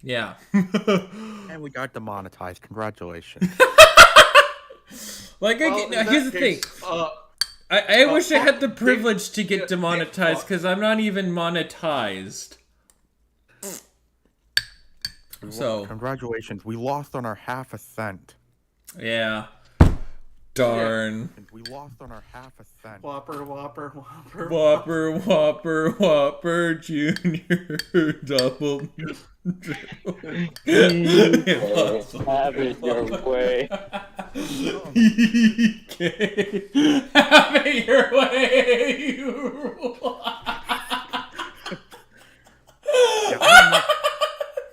Yeah. And we got demonetized. Congratulations. Like, Well, now, in here's the that thing. case, I wish I had the fuck, privilege to get get demonetized fucked. because I'm not even monetized. So, Congratulations. We lost on our half a cent. yeah. Darn. We lost on our half a cent. Whopper. Whopper, Whopper, Whopper, Junior, double. Have it your way. Okay. Have it your way.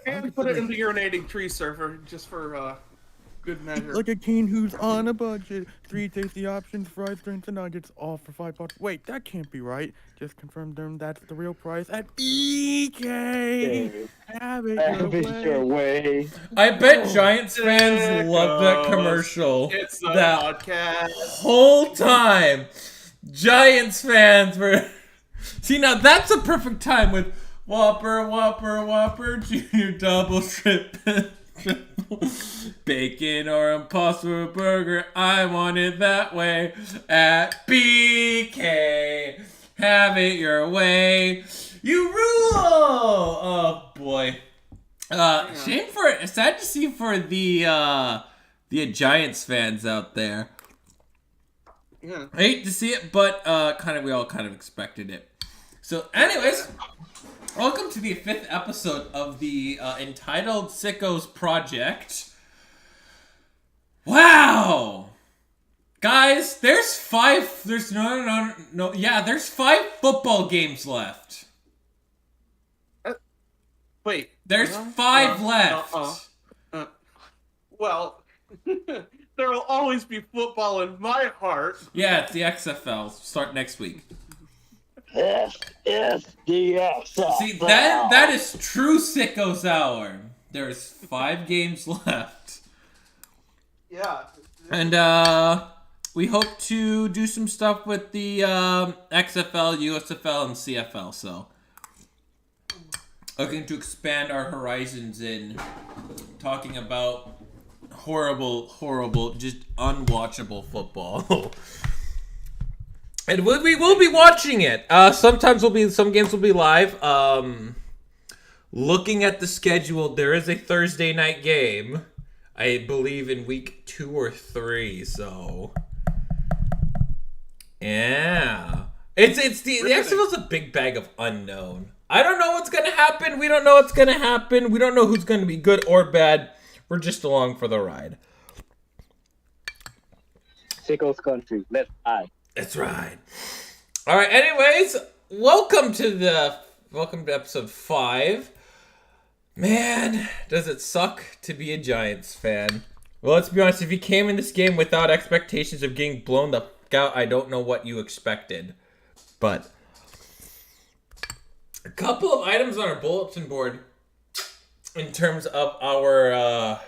And put it in the urinating tree server just for good measure. Like a teen who's on a budget. 3 tasty options, fries, drinks, and nuggets, all for $5. Wait, that can't be right. Just confirm them that's the real price at BK. Have it your way. I bet Giants fans love that commercial. It's a that podcast. whole time. Giants fans were. See, now that's a perfect time with Whopper, Whopper, Whopper, Junior, double, triple, bacon or impossible burger. I want it that way at BK. Have it your way. You rule. Oh boy. Sad to see for the Giants fans out there. Yeah. I hate to see it, but we all kind of expected it. So, anyways, welcome to the 5th episode of the Entitled Sickos Project. Wow, guys, there's 5 football games left. Wait. There's 5 left. Well, there will always be football in my heart. Yeah, it's the XFL. Start next week. Yes, the XFL. See, that is true Sickos Hour. There's 5 games left. Yeah. And we hope to do some stuff with the XFL, USFL, and CFL. So, looking to expand our horizons in talking about horrible, just unwatchable football. And we will be watching it. Sometimes some games will be live. Looking at the schedule, there is a Thursday night game. I believe in week 2 or 3. So, yeah, it's the XFL's a big bag of unknown. I don't know what's gonna happen. We don't know what's gonna happen. We don't know who's gonna be good or bad. We're just along for the ride. Sickos country. Let's ride. That's right. All right. Anyways, welcome to episode 5. Man, does it suck to be a Giants fan? Well, let's be honest. If you came in this game without expectations of getting blown the fuck out, I don't know what you expected. But a couple of items on our bulletin board in terms of our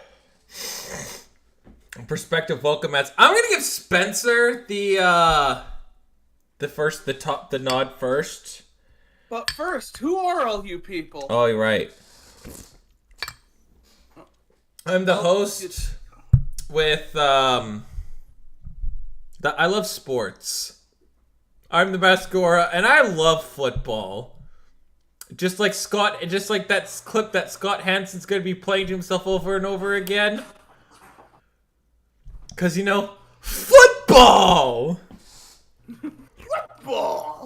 prospective welcome mats. I'm gonna give Spencer the nod first. But first, who are all you people? Oh, you're right. I'm the host with I love sports. I'm the Mascora, and I love football. Just like that clip that Scott Hansen's gonna be playing to himself over and over again. Cause football. Football.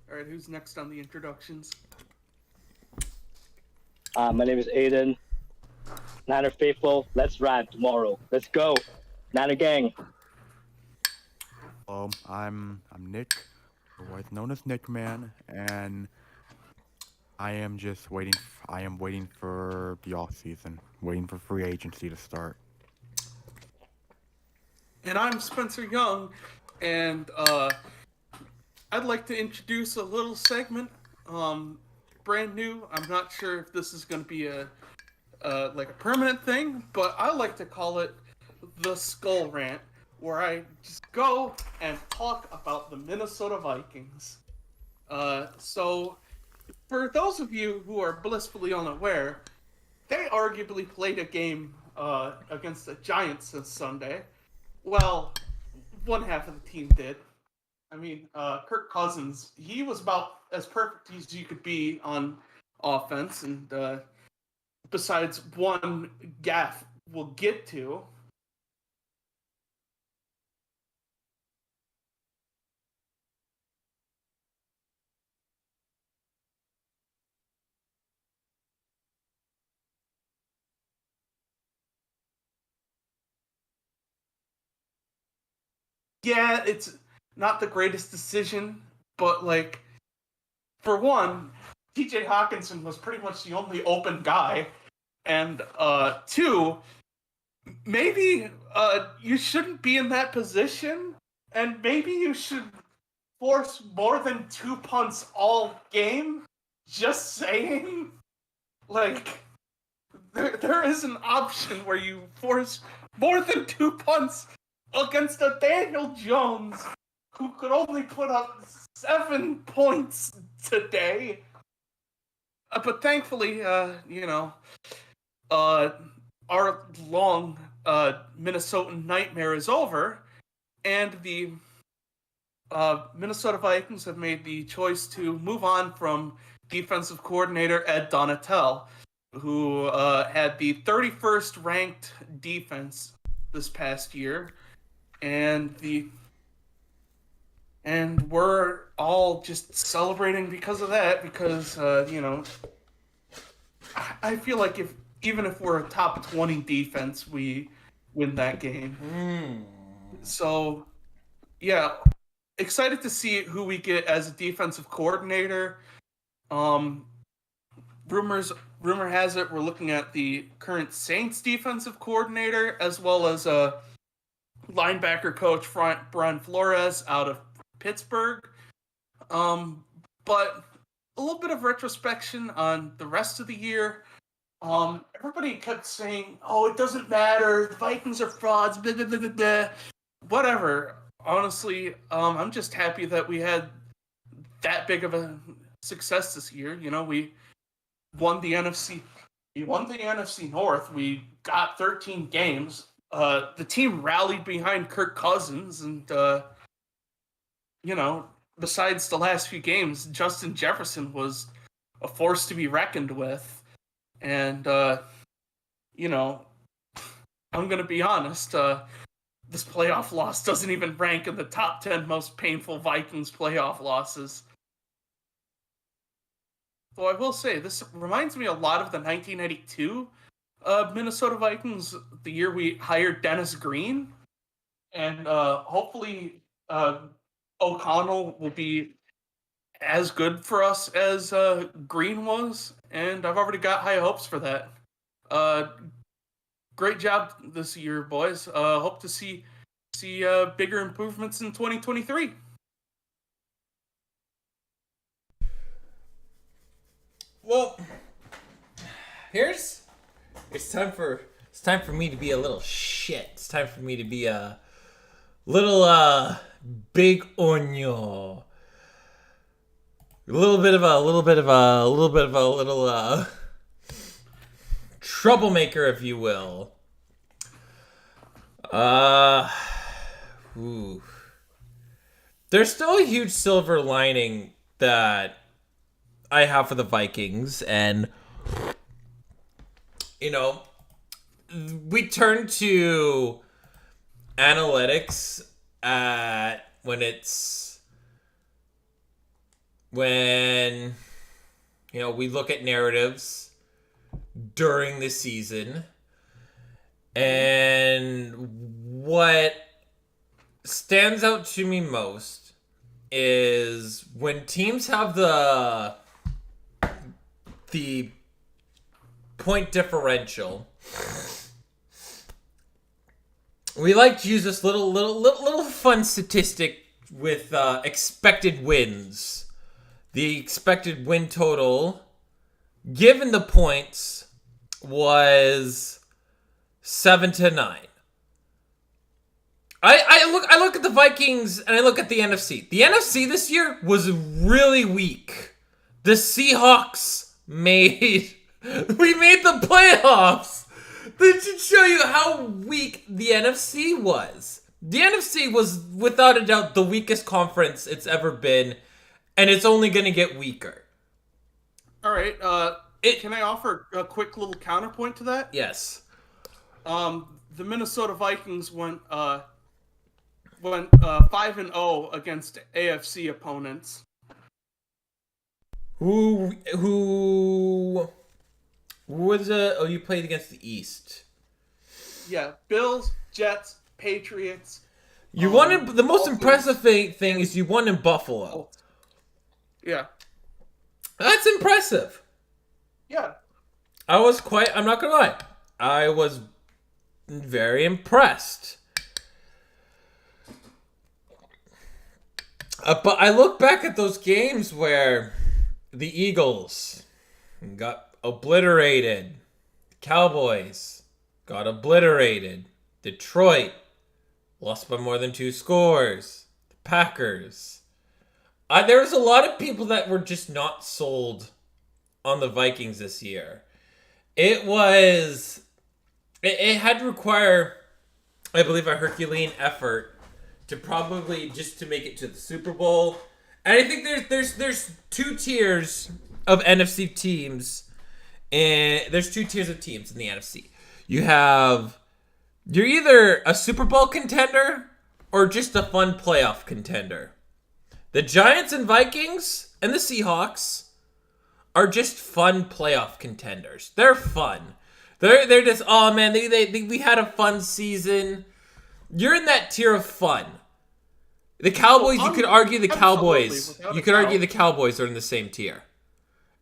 All right, who's next on the introductions? My name is Aiden. Niner faithful. Let's ride tomorrow. Let's go, Niner gang. I'm Nick, otherwise known as Nick Man, and I am just waiting. I am waiting for the off season, waiting for free agency to start. And I'm Spencer Young, and I'd like to introduce a little segment. Brand new. I'm not sure if this is going to be a permanent thing, but I like to call it the Skull Rant, where I just go and talk about the Minnesota Vikings. So, for those of you who are blissfully unaware, they arguably played a game against the Giants this Sunday. Well, one half of the team did. I mean, Kirk Cousins, he was about as perfect as you could be on offense, and besides one gaffe we'll get to. Yeah, it's not the greatest decision, but like, for one, TJ Hawkinson was pretty much the only open guy, and two, maybe you shouldn't be in that position, and maybe you should force more than 2 punts all game. Just saying. Like, there is an option where you force more than 2 punts against a Daniel Jones who could only put up 7 points today. But thankfully, our long Minnesotan nightmare is over, and the Minnesota Vikings have made the choice to move on from defensive coordinator Ed Donatel, who had the 31st ranked defense this past year, and we're all just celebrating because of that, because I feel like even if we're a top 20 defense, we win that game. So, yeah, excited to see who we get as a defensive coordinator. Rumor has it we're looking at the current Saints defensive coordinator, as well as linebacker coach Brian Flores out of Pittsburgh. But a little bit of retrospection on the rest of the year. Everybody kept saying, "Oh, it doesn't matter. The Vikings are frauds." Blah, blah, blah, blah, blah. Whatever. Honestly, I'm just happy that we had that big of a success this year. You know, we won the NFC. We won the NFC North. We got 13 games. The team rallied behind Kirk Cousins, and besides the last few games, Justin Jefferson was a force to be reckoned with. And I'm gonna be honest. This playoff loss doesn't even rank in the top 10 most painful Vikings playoff losses. Though I will say, this reminds me a lot of the 1992 Minnesota Vikings, the year we hired Dennis Green. And hopefully O'Connell will be as good for us as Green was. And I've already got high hopes for that. Great job this year, boys. Hope to see bigger improvements in 2023. Well, it's time for me to be a little shit. It's time for me to be a little big onion. A little bit of a troublemaker, if you will. There's still a huge silver lining that I have for the Vikings, and we turn to analytics when we look at narratives during the season, and what stands out to me most is when teams have the point differential. We like to use this little fun statistic with expected wins. The expected win total, given the points, was 7-9. I look at the Vikings and I look at the NFC. The NFC this year was really weak. The Seahawks made we made the playoffs. That should show you how weak the NFC was. The NFC was without a doubt the weakest conference it's ever been, and it's only going to get weaker. All right. Can I offer a quick little counterpoint to that? Yes. The Minnesota Vikings went 5-0 against AFC opponents. Who was you played against the East. Yeah, Bills, Jets, Patriots. You won in, the most impressive thing is you won in Buffalo. Yeah. That's impressive. Yeah. I'm not gonna lie. I was very impressed. But I look back at those games where the Eagles got obliterated. Cowboys got obliterated. Detroit lost by more than 2 scores. The Packers. There was a lot of people that were just not sold on the Vikings this year. It had to require, I believe, a Herculean effort to probably just to make it to the Super Bowl. And I think there's 2 tiers of NFC teams, and there's 2 tiers of teams in the NFC. You're either a Super Bowl contender or just a fun playoff contender. The Giants and Vikings and the Seahawks are just fun playoff contenders. They're fun. They're just, oh man, we had a fun season. You're in that tier of fun. The Cowboys, you could argue the Cowboys. You could argue the Cowboys are in the same tier.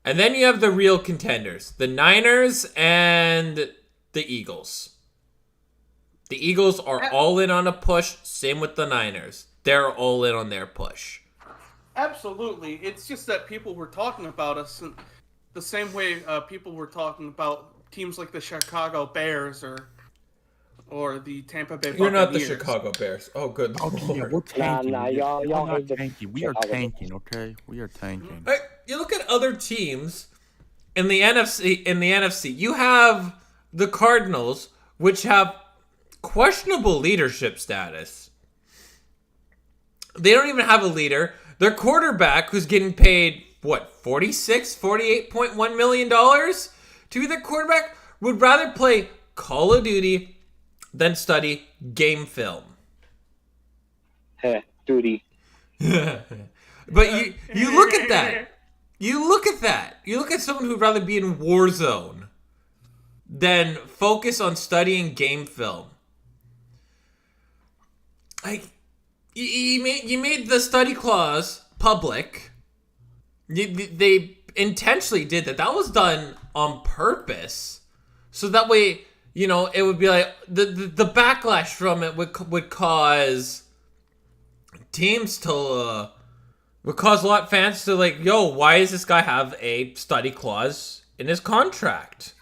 And then you have the real contenders. The Niners and the Eagles. The Eagles are all in on a push. Same with the Niners. They're all in on their push. Absolutely. It's just that people were talking about us the same way people were talking about teams like the Chicago Bears or the Tampa Bay Buccaneers. You're not the Chicago Bears. Oh, good Okay, yeah, lord. we're tanking. y'all We're not hate the tanking. We are Chicago. tanking, okay? We are tanking. Right, you look at other teams in the NFC. You have the Cardinals, which have questionable leadership status. They don't even have a leader. Their quarterback, who's getting paid, $48.1 million to be their quarterback, would rather play Call of Duty than study game film. Duty. But you look at that. You look at someone who'd rather be in Warzone than focus on studying game film. Like, you made the study clause public. They intentionally did that. That was done on purpose. So that way, it would be like the backlash from it would cause teams to would cause a lot of fans to like, yo, why does this guy have a study clause in his contract?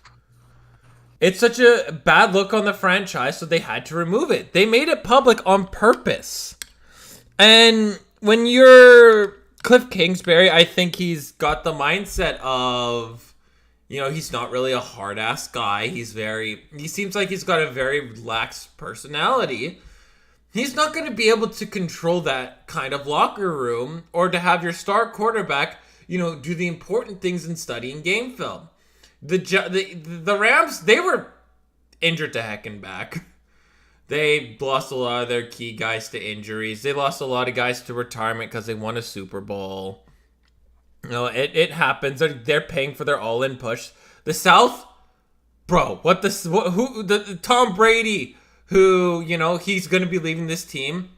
It's such a bad look on the franchise, so they had to remove it. They made it public on purpose. And when you're Cliff Kingsbury, I think he's got the mindset of, he's not really a hard-ass guy. He seems like he's got a very relaxed personality. He's not going to be able to control that kind of locker room or to have your star quarterback, do the important things in studying game film. The Rams, they were injured to heck and back. They lost a lot of their key guys to injuries. They lost a lot of guys to retirement because they won a Super Bowl. It happens. They're paying for their all-in push. The South, bro, Tom Brady, who, he's going to be leaving this team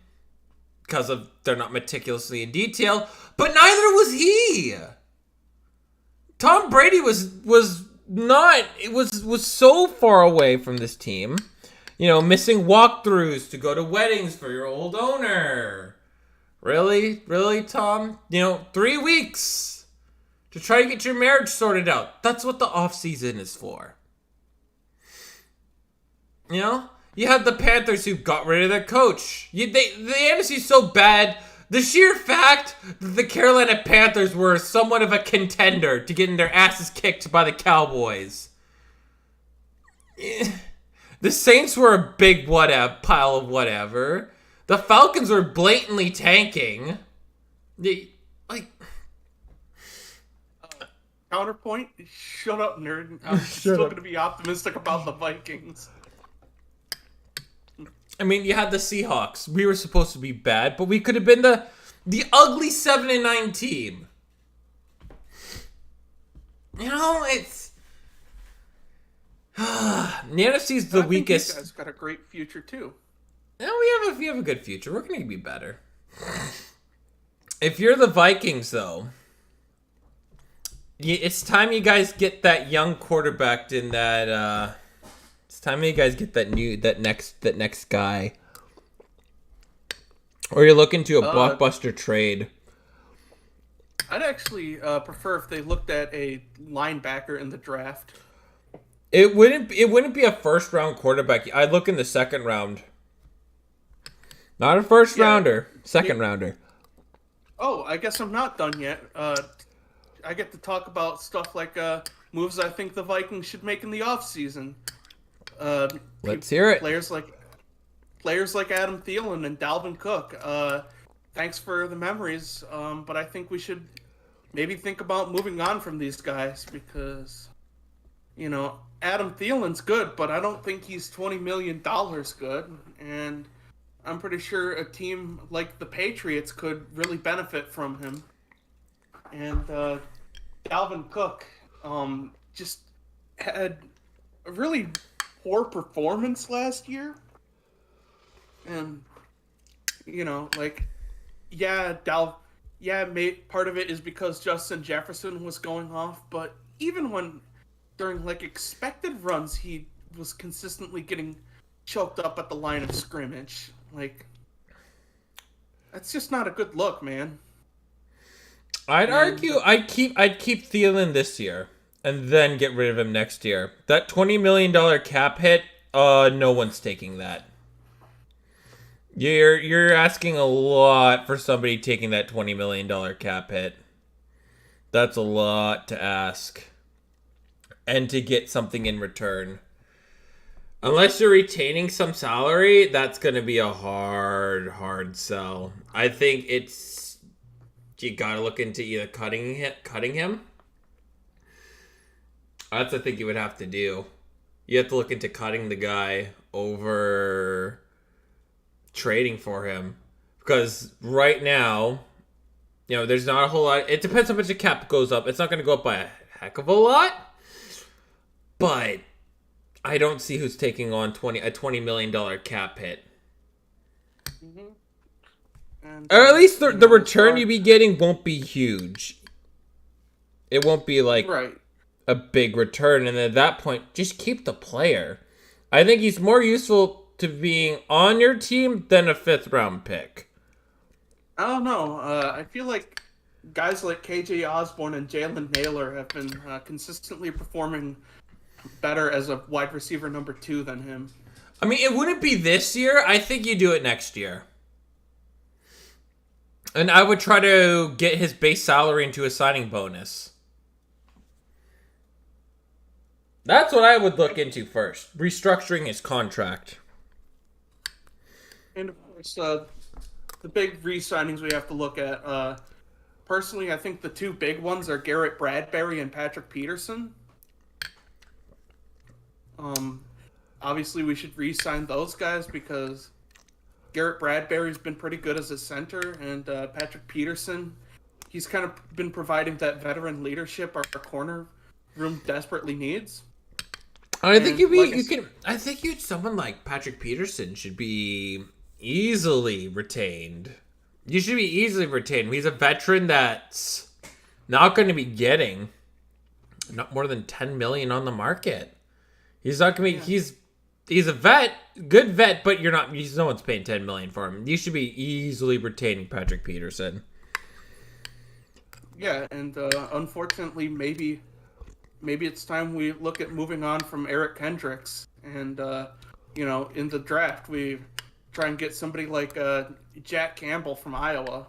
because of they're not meticulously in detail, but neither was he. Tom Brady was so far away from this team. Missing walkthroughs to go to weddings for your old owner. Really? Really, Tom? 3 weeks to try to get your marriage sorted out. That's what the off season is for. You have the Panthers who got rid of their coach. The NFC's so bad. The sheer fact that the Carolina Panthers were somewhat of a contender to getting their asses kicked by the Cowboys. The Saints were a big pile of whatever. The Falcons were blatantly tanking. Counterpoint, shut up, nerd. I'm still going to be optimistic about the Vikings. I mean, you had the Seahawks. We were supposed to be bad, but we could have been the ugly 7-9 team. You know, it's the NFC's the weakest. You guys got a great future too. No, we have a good future. We're going to be better. If you're the Vikings, though, it's time you guys get that young quarterback in that. It's time you guys get that next guy, or you're looking to a blockbuster trade. I'd actually prefer if they looked at a linebacker in the draft. It wouldn't be a first round quarterback. I'd look in the second round. Not a first rounder, second rounder. Oh, I guess I'm not done yet. I get to talk about stuff like moves I think the Vikings should make in the offseason. Let's hear it. Players like Adam Thielen and Dalvin Cook. Thanks for the memories, but I think we should maybe think about moving on from these guys because, you know, Adam Thielen's good, but I don't think he's $20 million good, and I'm pretty sure a team like the Patriots could really benefit from him. And Dalvin Cook just had a really poor performance last year. And, you know, like, part of it is because Justin Jefferson was going off, but even when during, like, expected runs, he was consistently getting choked up at the line of scrimmage. Like, that's just not a good look, man. I'd argue I'd keep Thielen this year and then get rid of him next year. That $20 million cap hit, no one's taking that. You're asking a lot for somebody taking that $20 million cap hit. That's a lot to ask. And to get something in return. Unless you're retaining some salary, that's going to be a hard sell. I think you got to look into either cutting him. That's I think you would have to do. You have to look into cutting the guy over trading for him. Because right now, you know, there's not a whole lot. It depends how much the cap goes up. It's not going to go up by a heck of a lot. But I don't see who's taking on a $20 million cap hit. Mm-hmm. And, or at least the return you'd be getting won't be huge. It won't be like a big return. And at that point, just keep the player. I think he's more useful to being on your team than a 5th round pick. I don't know. I feel like guys like KJ Osborne and Jalen Naylor have been consistently performing better as a wide receiver number 2 than him. I mean, it wouldn't be this year. I think you do it next year. And I would try to get his base salary into a signing bonus. That's what I would look into first. Restructuring his contract. And of course, the big re-signings we have to look at. Personally, I think the 2 big ones are Garrett Bradbury and Patrick Peterson. Obviously, we should re-sign those guys because Garrett Bradbury's been pretty good as a center, and Patrick Peterson, he's kind of been providing that veteran leadership our corner room desperately needs. I think I think someone like Patrick Peterson should be easily retained. You should be easily retained. He's a veteran that's not going to be getting not more than $10 million on the market. He's not going to be. He's a vet, good vet, but no one's paying $10 million for him. You should be easily retaining Patrick Peterson. Yeah, and unfortunately, maybe it's time we look at moving on from Eric Kendricks and in the draft, we try and get somebody like Jack Campbell from Iowa,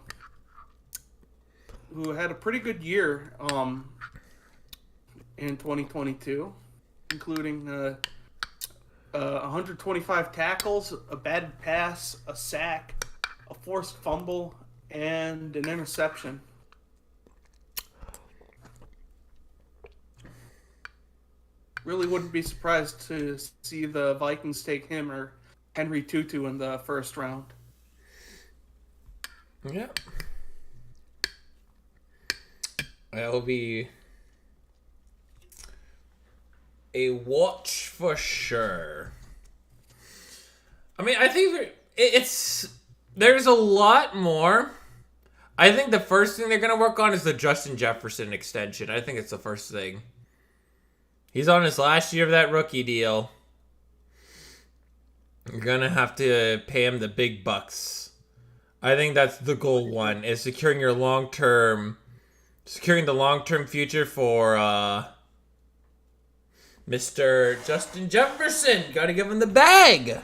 who had a pretty good year in 2022, including 125 tackles, a batted pass, a sack, a forced fumble, and an interception. Really wouldn't be surprised to see the Vikings take him or Henry Tutu in the first round. Yeah. That'll be a watch for sure. I mean, I think there's a lot more. I think the first thing they're going to work on is the Justin Jefferson extension. I think it's the first thing. He's on his last year of that rookie deal. You're going to have to pay him the big bucks. I think that's the goal one, is securing the long-term future for Mr. Justin Jefferson. Got to give him the bag.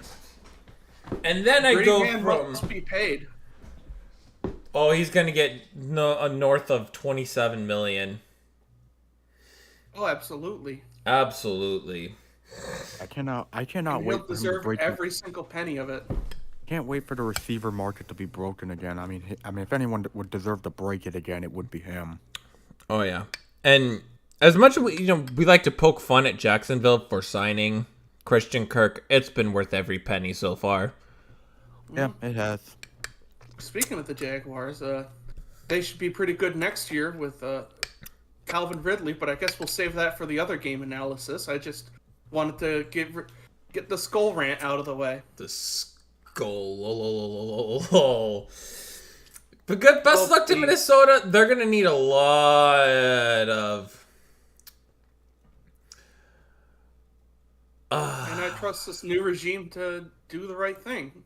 And then I go from... must be paid. Oh, he's going to get north of $27 million. Oh, absolutely. Absolutely. I cannot And wait he'll for him to deserve break every single penny of it. Can't wait for the receiver market to be broken again. I mean, if anyone would deserve to break it again, it would be him. Oh yeah, and as much as we like to poke fun at Jacksonville for signing Christian Kirk, it's been worth every penny so far. Yeah, it has. Speaking of the Jaguars, they should be pretty good next year with Calvin Ridley, but I guess we'll save that for the other game analysis. I just wanted to get the skull rant out of the way. The skull. But good, best luck to Minnesota. They're gonna need a lot of. And I trust this new regime to do the right thing.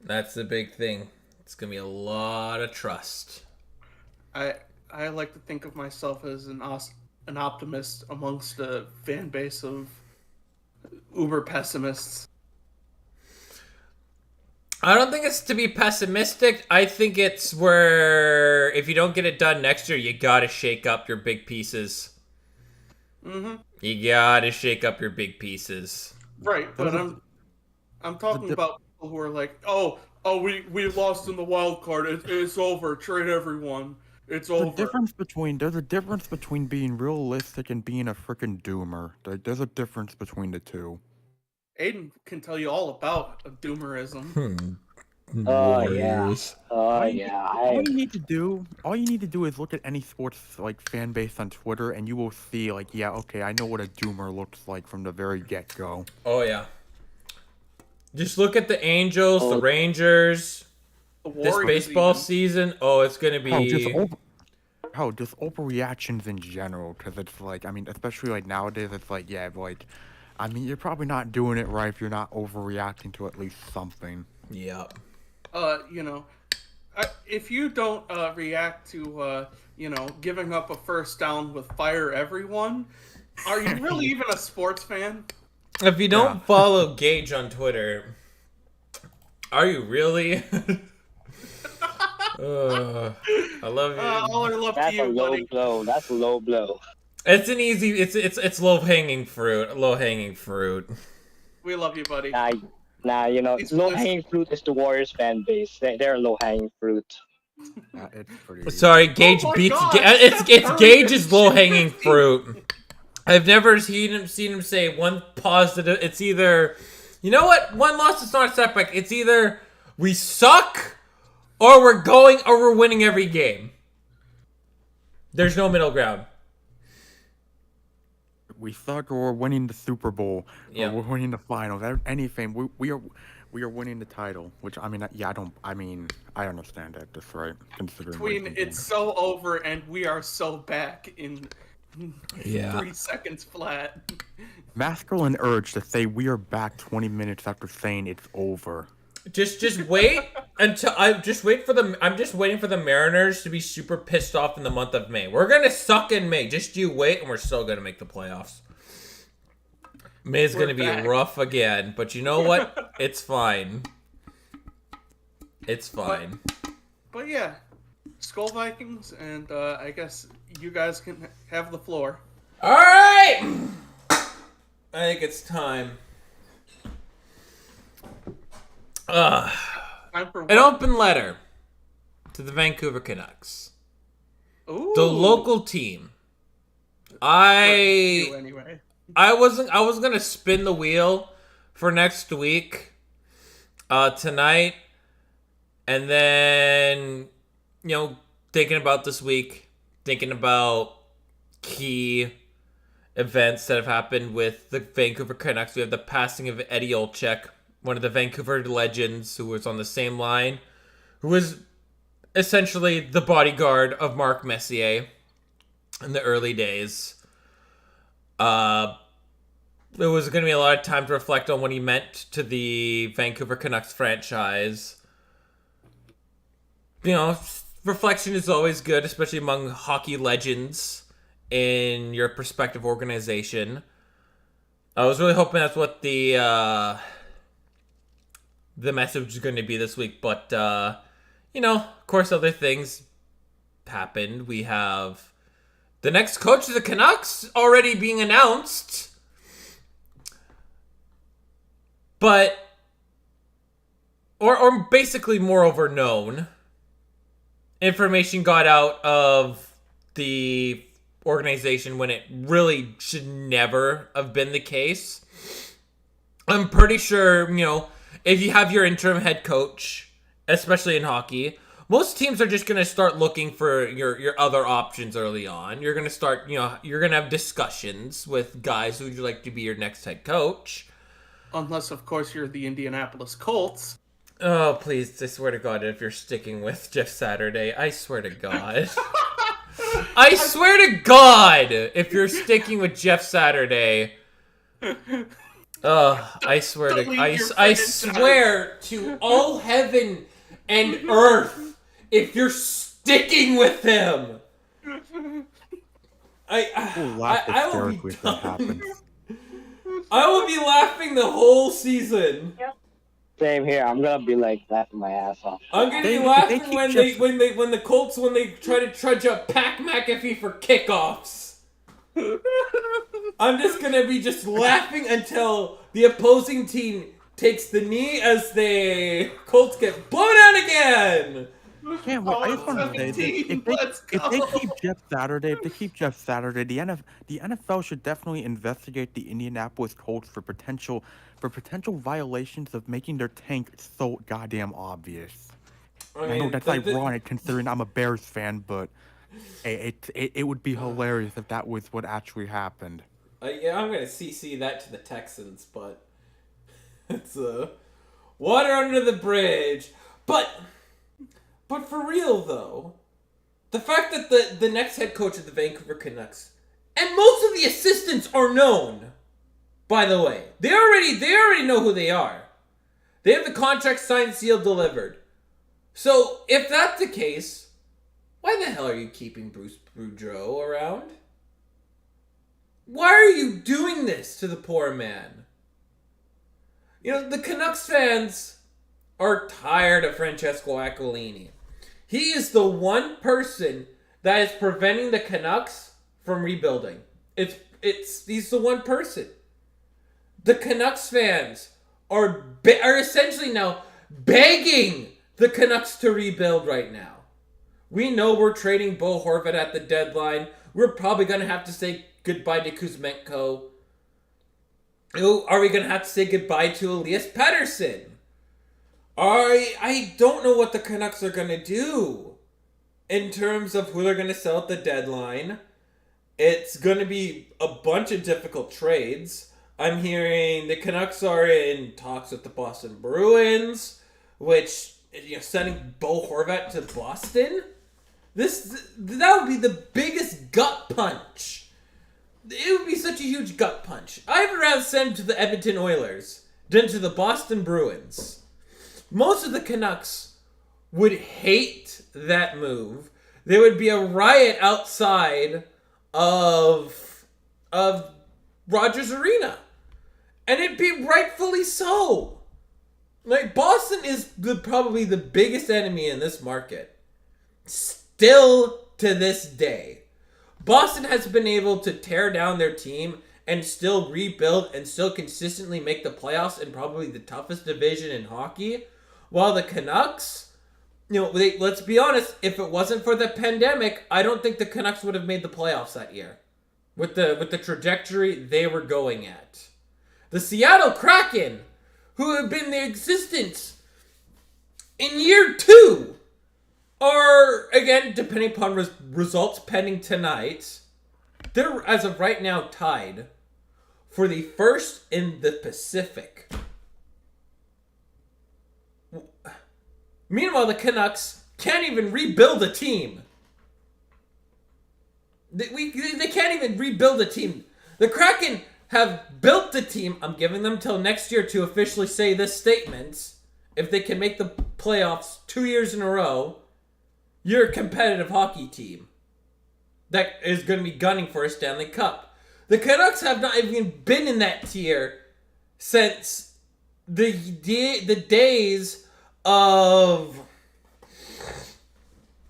That's the big thing. It's gonna be a lot of trust. I like to think of myself as an optimist amongst a fan base of uber pessimists. I don't think it's to be pessimistic. I think it's where if you don't get it done next year, you gotta shake up your big pieces. Mm-hmm. You gotta shake up your big pieces. Right, but I'm talking about people who are like, oh, we lost in the wild card. It's over. Trade everyone. It's over. There's a difference between being realistic and being a freaking doomer. There's a difference between the two. Aiden can tell you all about a doomerism. Oh yeah. All you need to do is look at any sports fan base on Twitter, and you will see yeah, okay, I know what a doomer looks like from the very get go. Oh yeah. Just look at the Angels, the Rangers, this baseball season. Oh, it's gonna be just overreactions in general, because it's especially nowadays, it's you're probably not doing it right if you're not overreacting to at least something. Yep. If you don't react to giving up a first down with fire everyone, are you really even a sports fan? If you don't follow Gage on Twitter, are you really? I love you. All our love That's to you, a low buddy. blow. That's a low blow. It's an easy. It's low hanging fruit. Low hanging fruit. We love you, buddy. Nah, low hanging fruit is the Warriors fan base. They're low hanging fruit. It's pretty. Sorry, Gage beats. It's Gage's low hanging fruit. I've never seen him say one positive. It's either, you know what? One loss is not a setback. It's either we suck, or we're winning every game. There's no middle ground. We suck, or we're winning the Super Bowl, Yeah. or we're winning the finals. Anything, we are winning the title. Which I understand that. That's right. Considering It's so over and we are so back in 3 seconds flat. masculine urge to say we are back 20 minutes after saying it's over. Just wait until I'm just waiting for the Mariners to be super pissed off in the month of May. We're gonna suck in May. Just you wait, and we're still gonna make the playoffs. May's We're going to be back. rough again, but you know what? It's fine. It's fine. But yeah, Skull Vikings, and I guess you guys can have the floor. All right! I think it's time. Time for what? An open letter to the Vancouver Canucks. Ooh. The local team. You I anyway. was gonna spin the wheel for next week, tonight, and then thinking about this week, thinking about key events that have happened with the Vancouver Canucks. We have the passing of Eddie Olczyk, one of the Vancouver legends, who was on the same line, who was essentially the bodyguard of Mark Messier in the early days. There was going to be a lot of time to reflect on what he meant to the Vancouver Canucks franchise. Reflection is always good, especially among hockey legends in your prospective organization. I was really hoping that's what the message is going to be this week, but of course, other things happened. We have the next coach of the Canucks already being announced. But, or basically moreover known. Information got out of the organization when it really should never have been the case. I'm pretty sure, if you have your interim head coach, especially in hockey, most teams are just going to start looking for your other options early on. You're going to start, you're going to have discussions with guys who would you like to be your next head coach. Unless, of course, you're the Indianapolis Colts. Oh, please, I swear to God, if you're sticking with Jeff Saturday, I swear to God. I swear to God, if you're sticking with Jeff Saturday. I swear I swear to all heaven and earth, if you're sticking with him. We'll laugh hysterically if that happens. I will be laughing the whole season. Same here. I'm gonna be laughing my ass off. I'm gonna be laughing when the Colts try to trudge up Pat McAfee for kickoffs. I'm just gonna be laughing until the opposing team takes the knee as the Colts get blown out again. Yeah, well, I just want to say this. If they keep Jeff Saturday, the NFL should definitely investigate the Indianapolis Colts for potential violations of making their tank so goddamn obvious. I know that's ironic considering I'm a Bears fan, but it would be hilarious if that was what actually happened. Yeah, I'm gonna CC that to the Texans, but it's water under the bridge. But for real though, the fact that the next head coach of the Vancouver Canucks and most of the assistants are known. By the way, they already know who they are. They have the contract signed, sealed, delivered. So if that's the case, why the hell are you keeping Bruce Boudreau around? Why are you doing this to the poor man? The Canucks fans are tired of Francesco Aquilini. He is the one person that is preventing the Canucks from rebuilding. He's the one person. The Canucks fans are essentially now begging the Canucks to rebuild right now. We know we're trading Bo Horvat at the deadline. We're probably going to have to say goodbye to Kuzmenko. Are we going to have to say goodbye to Elias Pettersson? I don't know what the Canucks are going to do in terms of who they're going to sell at the deadline. It's going to be a bunch of difficult trades. I'm hearing the Canucks are in talks with the Boston Bruins, which, sending Bo Horvat to Boston? That would be the biggest gut punch. It would be such a huge gut punch. I would rather send him to the Edmonton Oilers than to the Boston Bruins. Most of the Canucks would hate that move. There would be a riot outside of Rogers Arena. And it'd be rightfully so. Like, Boston is probably the biggest enemy in this market. Still to this day. Boston has been able to tear down their team and still rebuild and still consistently make the playoffs in probably the toughest division in hockey. While the Canucks, let's be honest, if it wasn't for the pandemic, I don't think the Canucks would have made the playoffs that year. With the trajectory they were going at. The Seattle Kraken, who have been in existence in year 2, are, again, depending upon results pending tonight, they're, as of right now, tied for the first in the Pacific. Meanwhile, the Canucks can't even rebuild a team. They can't even rebuild a team. The Kraken have built the team. I'm giving them till next year to officially say this statement. If they can make the playoffs 2 years in a row, you're a competitive hockey team that is going to be gunning for a Stanley Cup. The Canucks have not even been in that tier since the days of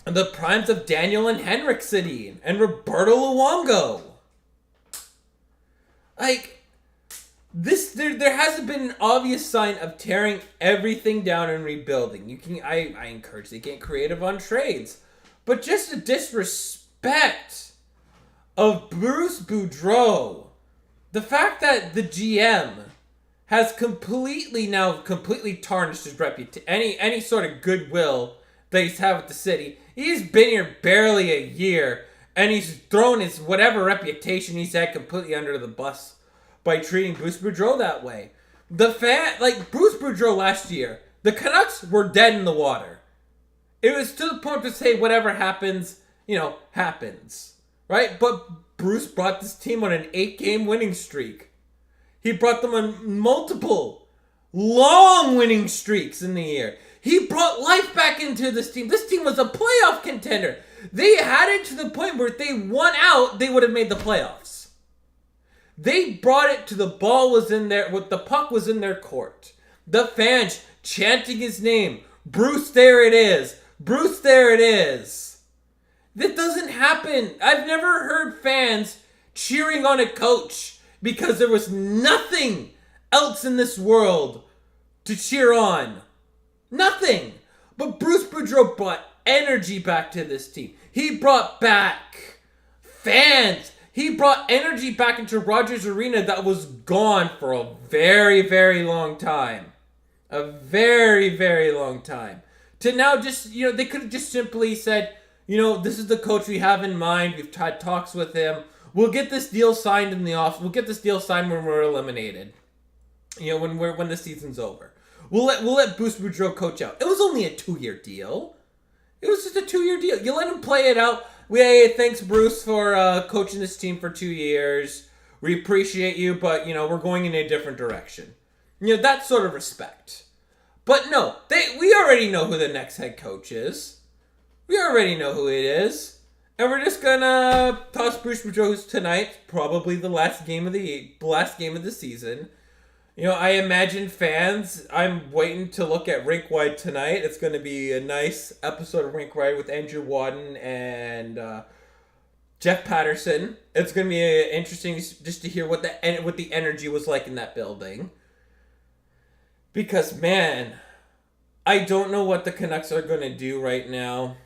the primes of Daniel and Henrik Sedin and Roberto Luongo. Like, there hasn't been an obvious sign of tearing everything down and rebuilding. I encourage they get creative on trades, but just the disrespect of Bruce Boudreau, the fact that the GM has completely tarnished his reputation, any sort of goodwill that he's had with the city. He's been here barely a year, and he's thrown his whatever reputation he's had completely under the bus by treating Bruce Boudreau that way. Bruce Boudreau last year, the Canucks were dead in the water. It was to the point to say whatever happens, happens. Right? But Bruce brought this team on an 8-game winning streak. He brought them on multiple long winning streaks in the year. He brought life back into this team. This team was a playoff contender. They had it to the point where if they won out, they would have made the playoffs. They brought it to the ball was in there, the puck was in their court. The fans chanting his name. Bruce, there it is. Bruce, there it is. That doesn't happen. I've never heard fans cheering on a coach because there was nothing else in this world to cheer on. Nothing. But Bruce Boudreau brought energy back to this team. He brought back fans. He brought energy back into Rogers Arena that was gone for a very, very long time. A very, very long time. To now just, they could have just simply said, this is the coach we have in mind. We've had talks with him. We'll get this deal signed in the off. We'll get this deal signed when we're eliminated. When the season's over. We'll let Bruce Boudreau coach out. It was only a 2-year deal. It was just a 2-year deal. You let him play it out. Thanks, Bruce, for coaching this team for 2 years. We appreciate you, but, we're going in a different direction. That sort of respect. But no, we already know who the next head coach is. We already know who it is. And we're just gonna toss Bruce Boudreau tonight, probably the last game of the season. I imagine fans, I'm waiting to look at Rink Wide tonight. It's going to be a nice episode of Rink Wide with Andrew Wadden and Jeff Patterson. It's going to be interesting just to hear what the energy was like in that building. Because, man, I don't know what the Canucks are going to do right now.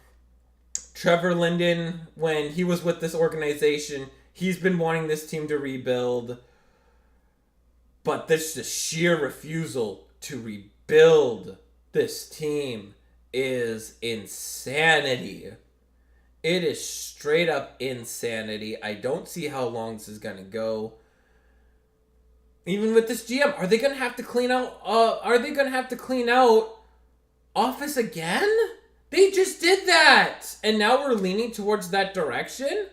Trevor Linden, when he was with this organization, he's been wanting this team to rebuild. But this the sheer refusal to rebuild this team is insanity. It is straight up insanity. I don't see how long this is going to go. Even with this GM, are they going to have to clean out office again? They just did that. And now we're leaning towards that direction?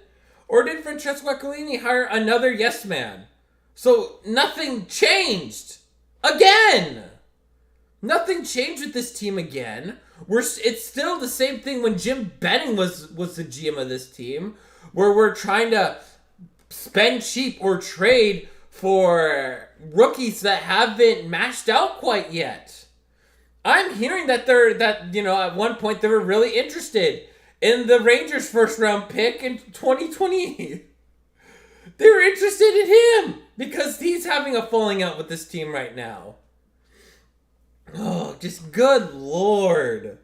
Or did Francesco Aquilini hire another yes man? So nothing changed again. Nothing changed with this team again. It's still the same thing when Jim Benning was the GM of this team, where we're trying to spend cheap or trade for rookies that haven't mashed out quite yet. I'm hearing that at one point they were really interested in the Rangers' first round pick in 2020. They were interested in him because he's having a falling out with this team right now. Oh, just good Lord.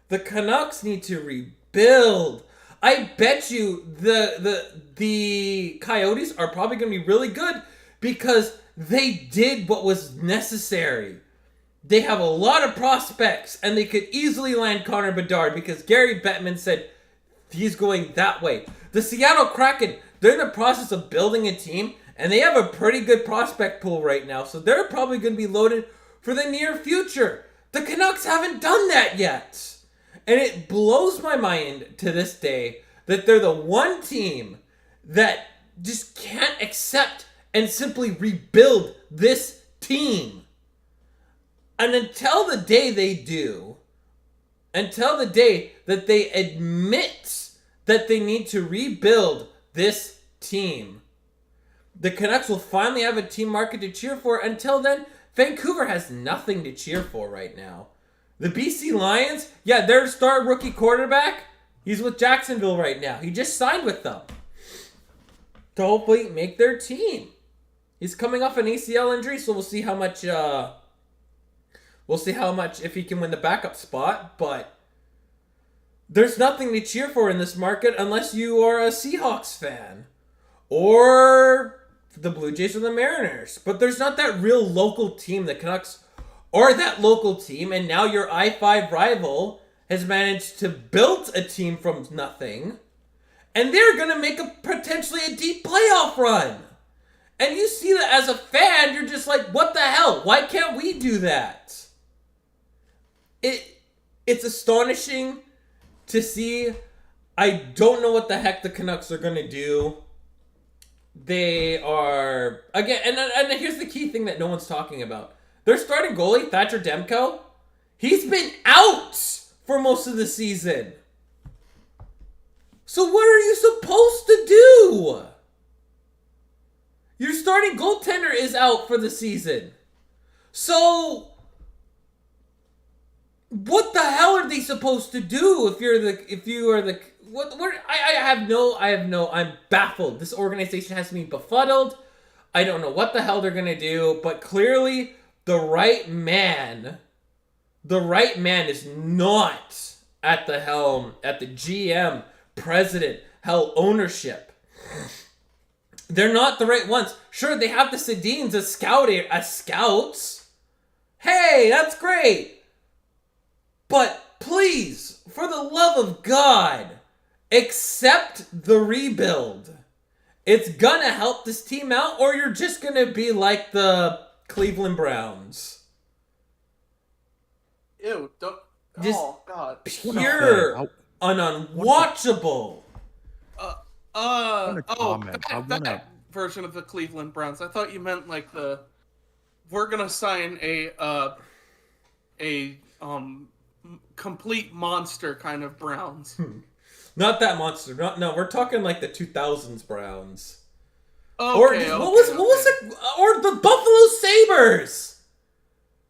The Canucks need to rebuild. I bet you the Coyotes are probably going to be really good because they did what was necessary. They have a lot of prospects, and they could easily land Connor Bedard because Gary Bettman said he's going that way. The Seattle Kraken, they're in the process of building a team, and they have a pretty good prospect pool right now, so they're probably going to be loaded for the near future. The Canucks haven't done that yet. And it blows my mind to this day that they're the one team that just can't accept and simply rebuild this team. And until the day they do, until the day that they admit that they need to rebuild this team, the Canucks will finally have a team market to cheer for. Until then, Vancouver has nothing to cheer for right now. The BC Lions, yeah, their star rookie quarterback, he's with Jacksonville right now. He just signed with them to hopefully make their team. He's coming off an ACL injury, so we'll see how much if he can win the backup spot, but there's nothing to cheer for in this market unless you are a Seahawks fan or the Blue Jays or the Mariners. But there's not that real local team. The Canucks are that local team, and now your I-5 rival has managed to build a team from nothing, and they're going to make potentially a deep playoff run. And you see that as a fan, you're just like, what the hell? Why can't we do that? It's astonishing to see. I don't know what the heck the Canucks are going to do. They are, again, and here's the key thing that no one's talking about. Their starting goalie, Thatcher Demko, he's been out for most of the season. So what are you supposed to do? Your starting goaltender is out for the season. So what the hell are they supposed to do I'm baffled. This organization has me befuddled. I don't know what the hell they're going to do, but clearly the right man is not at the helm, at the GM, president, hell, ownership. They're not the right ones. Sure, they have the Sedins as scouts. Hey, that's great. But please, for the love of God, accept the rebuild. It's gonna help this team out, or you're just gonna be like the Cleveland Browns. Ew, don't. Just oh, God. pure and unwatchable. That version of the Cleveland Browns. I thought you meant like we're gonna sign a complete monster kind of Browns. Not that monster. No, we're talking like the 2000s Browns. Okay, what was it? Or the Buffalo Sabres.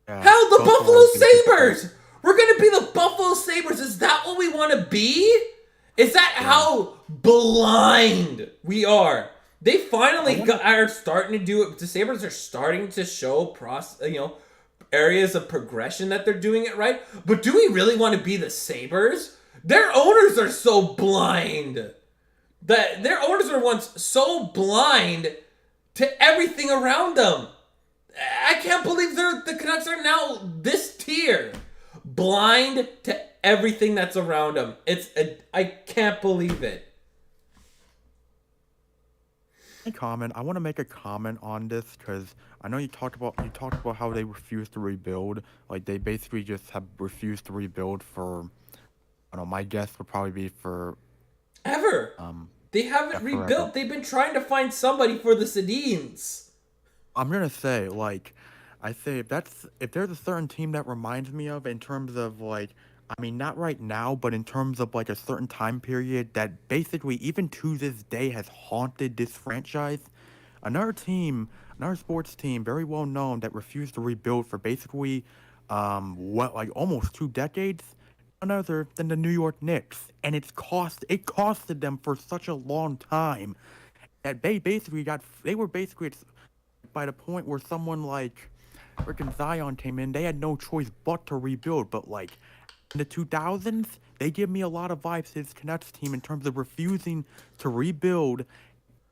Hell, the Buffalo Sabres. We're gonna be the Buffalo Sabres. Is that what we want to be? Is that how blind we are? They finally are starting to do it. The Sabres are starting to show areas of progression that they're doing it right. But do we really want to be the Sabres? Their owners are so blind. Their owners are once so blind to everything around them. I can't believe the Canucks are now this tier. Blind to everything that's around them. I can't believe it. I want to make a comment on this because I know you talked about how they refuse to rebuild. Like they basically just have refused to rebuild for. I don't know. My guess would probably be for. Ever. They haven't rebuilt. Forever. They've been trying to find somebody for the Sedins. I'm gonna say if there's a certain team that reminds me of in terms of not right now, but in terms of a certain time period that basically even to this day has haunted this franchise, Another sports team, very well known, that refused to rebuild for basically, almost 2 decades. None other than the New York Knicks, and it costed them for such a long time that they were basically by the point where someone like freaking Zion came in, they had no choice but to rebuild. But like in the 2000s, they give me a lot of vibes to this Canucks team in terms of refusing to rebuild,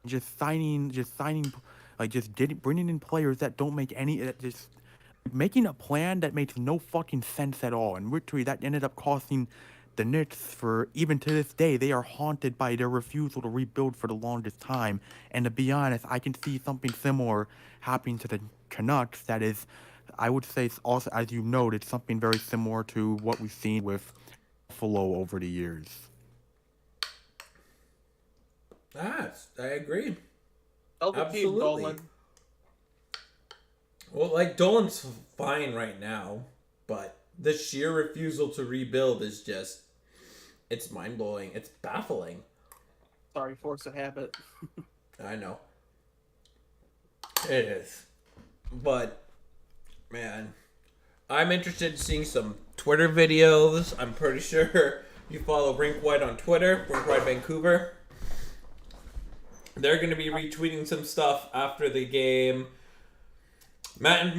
and bringing in players that don't make any, that just making a plan that makes no fucking sense at all. And literally, that ended up costing the Knicks, for even to this day, they are haunted by their refusal to rebuild for the longest time. And to be honest, I can see something similar happening to the Canucks. That is, I would say, also, as you noted, something very similar to what we've seen with Buffalo over the years. I agree. Absolutely. Dolan. Well, like, Dolan's fine right now, but the sheer refusal to rebuild is just, it's mind-blowing. It's baffling. Sorry, force of habit. I know. It is. But, man, I'm interested in seeing some Twitter videos. I'm pretty sure you follow Rink White on Twitter, Rink White Vancouver. They're going to be retweeting some stuff after the game. Matt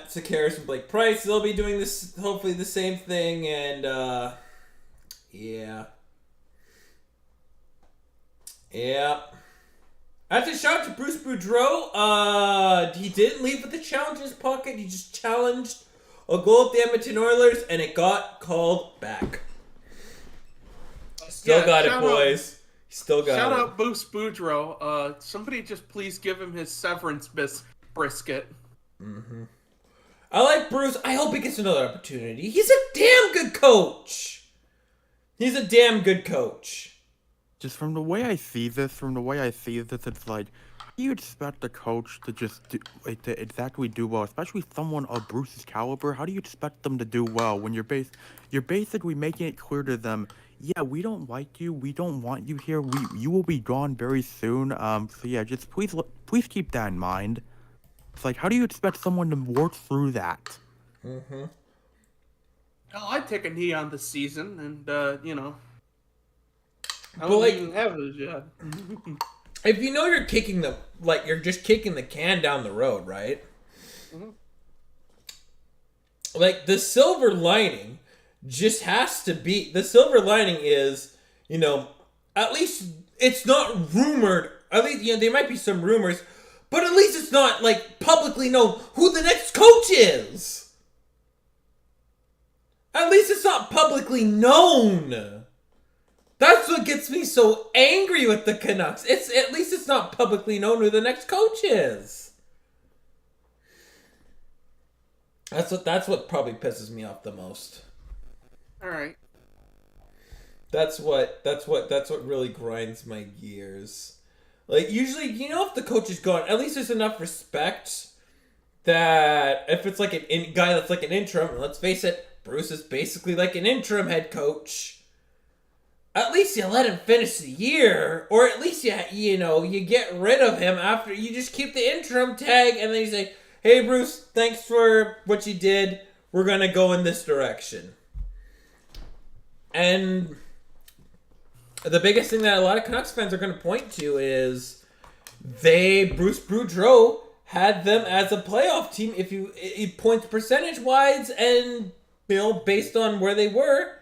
Sakaris and Blake Price, they'll be doing this, hopefully the same thing, and yeah. That's a shout to Bruce Boudreau. He didn't leave with the challenge in his pocket. He just challenged a goal at the Edmonton Oilers, and it got called back. Still got it, boys. Still got it. Shout out Bruce Boudreau. Somebody just please give him his severance brisket. Mm-hmm. I like Bruce. I hope he gets another opportunity. He's a damn good coach. Just from the way I see this, it's like, how do you expect the coach to just to exactly do well, especially someone of Bruce's caliber? How do you expect them to do well when you're basically making it clear to them, yeah, we don't like you, we don't want you here, you will be gone very soon. So yeah, just please keep that in mind. It's like, how do you expect someone to work through that? Mm-hmm. Well, I'd take a knee on this season, and I But don't like, even have it yet. if you know you're you're just kicking the can down the road, right? Mm-hmm. Like, the silver lining just has to be, the silver lining is, at least it's not rumored. At least, there might be some rumors, but at least it's not, publicly known who the next coach is. At least it's not publicly known. That's what gets me so angry with the Canucks. At least it's not publicly known who the next coach is. That's what probably pisses me off the most. All right. That's what really grinds my gears. Like, usually, if the coach is gone, at least there's enough respect that if it's like a guy that's like an interim, and let's face it, Bruce is basically like an interim head coach. At least you let him finish the year, or at least you get rid of him after you just keep the interim tag, and then you say, "Hey Bruce, thanks for what you did. We're gonna go in this direction." And the biggest thing that a lot of Canucks fans are going to point to is Bruce Boudreau had them as a playoff team. If you points percentage wise, and based on where they were,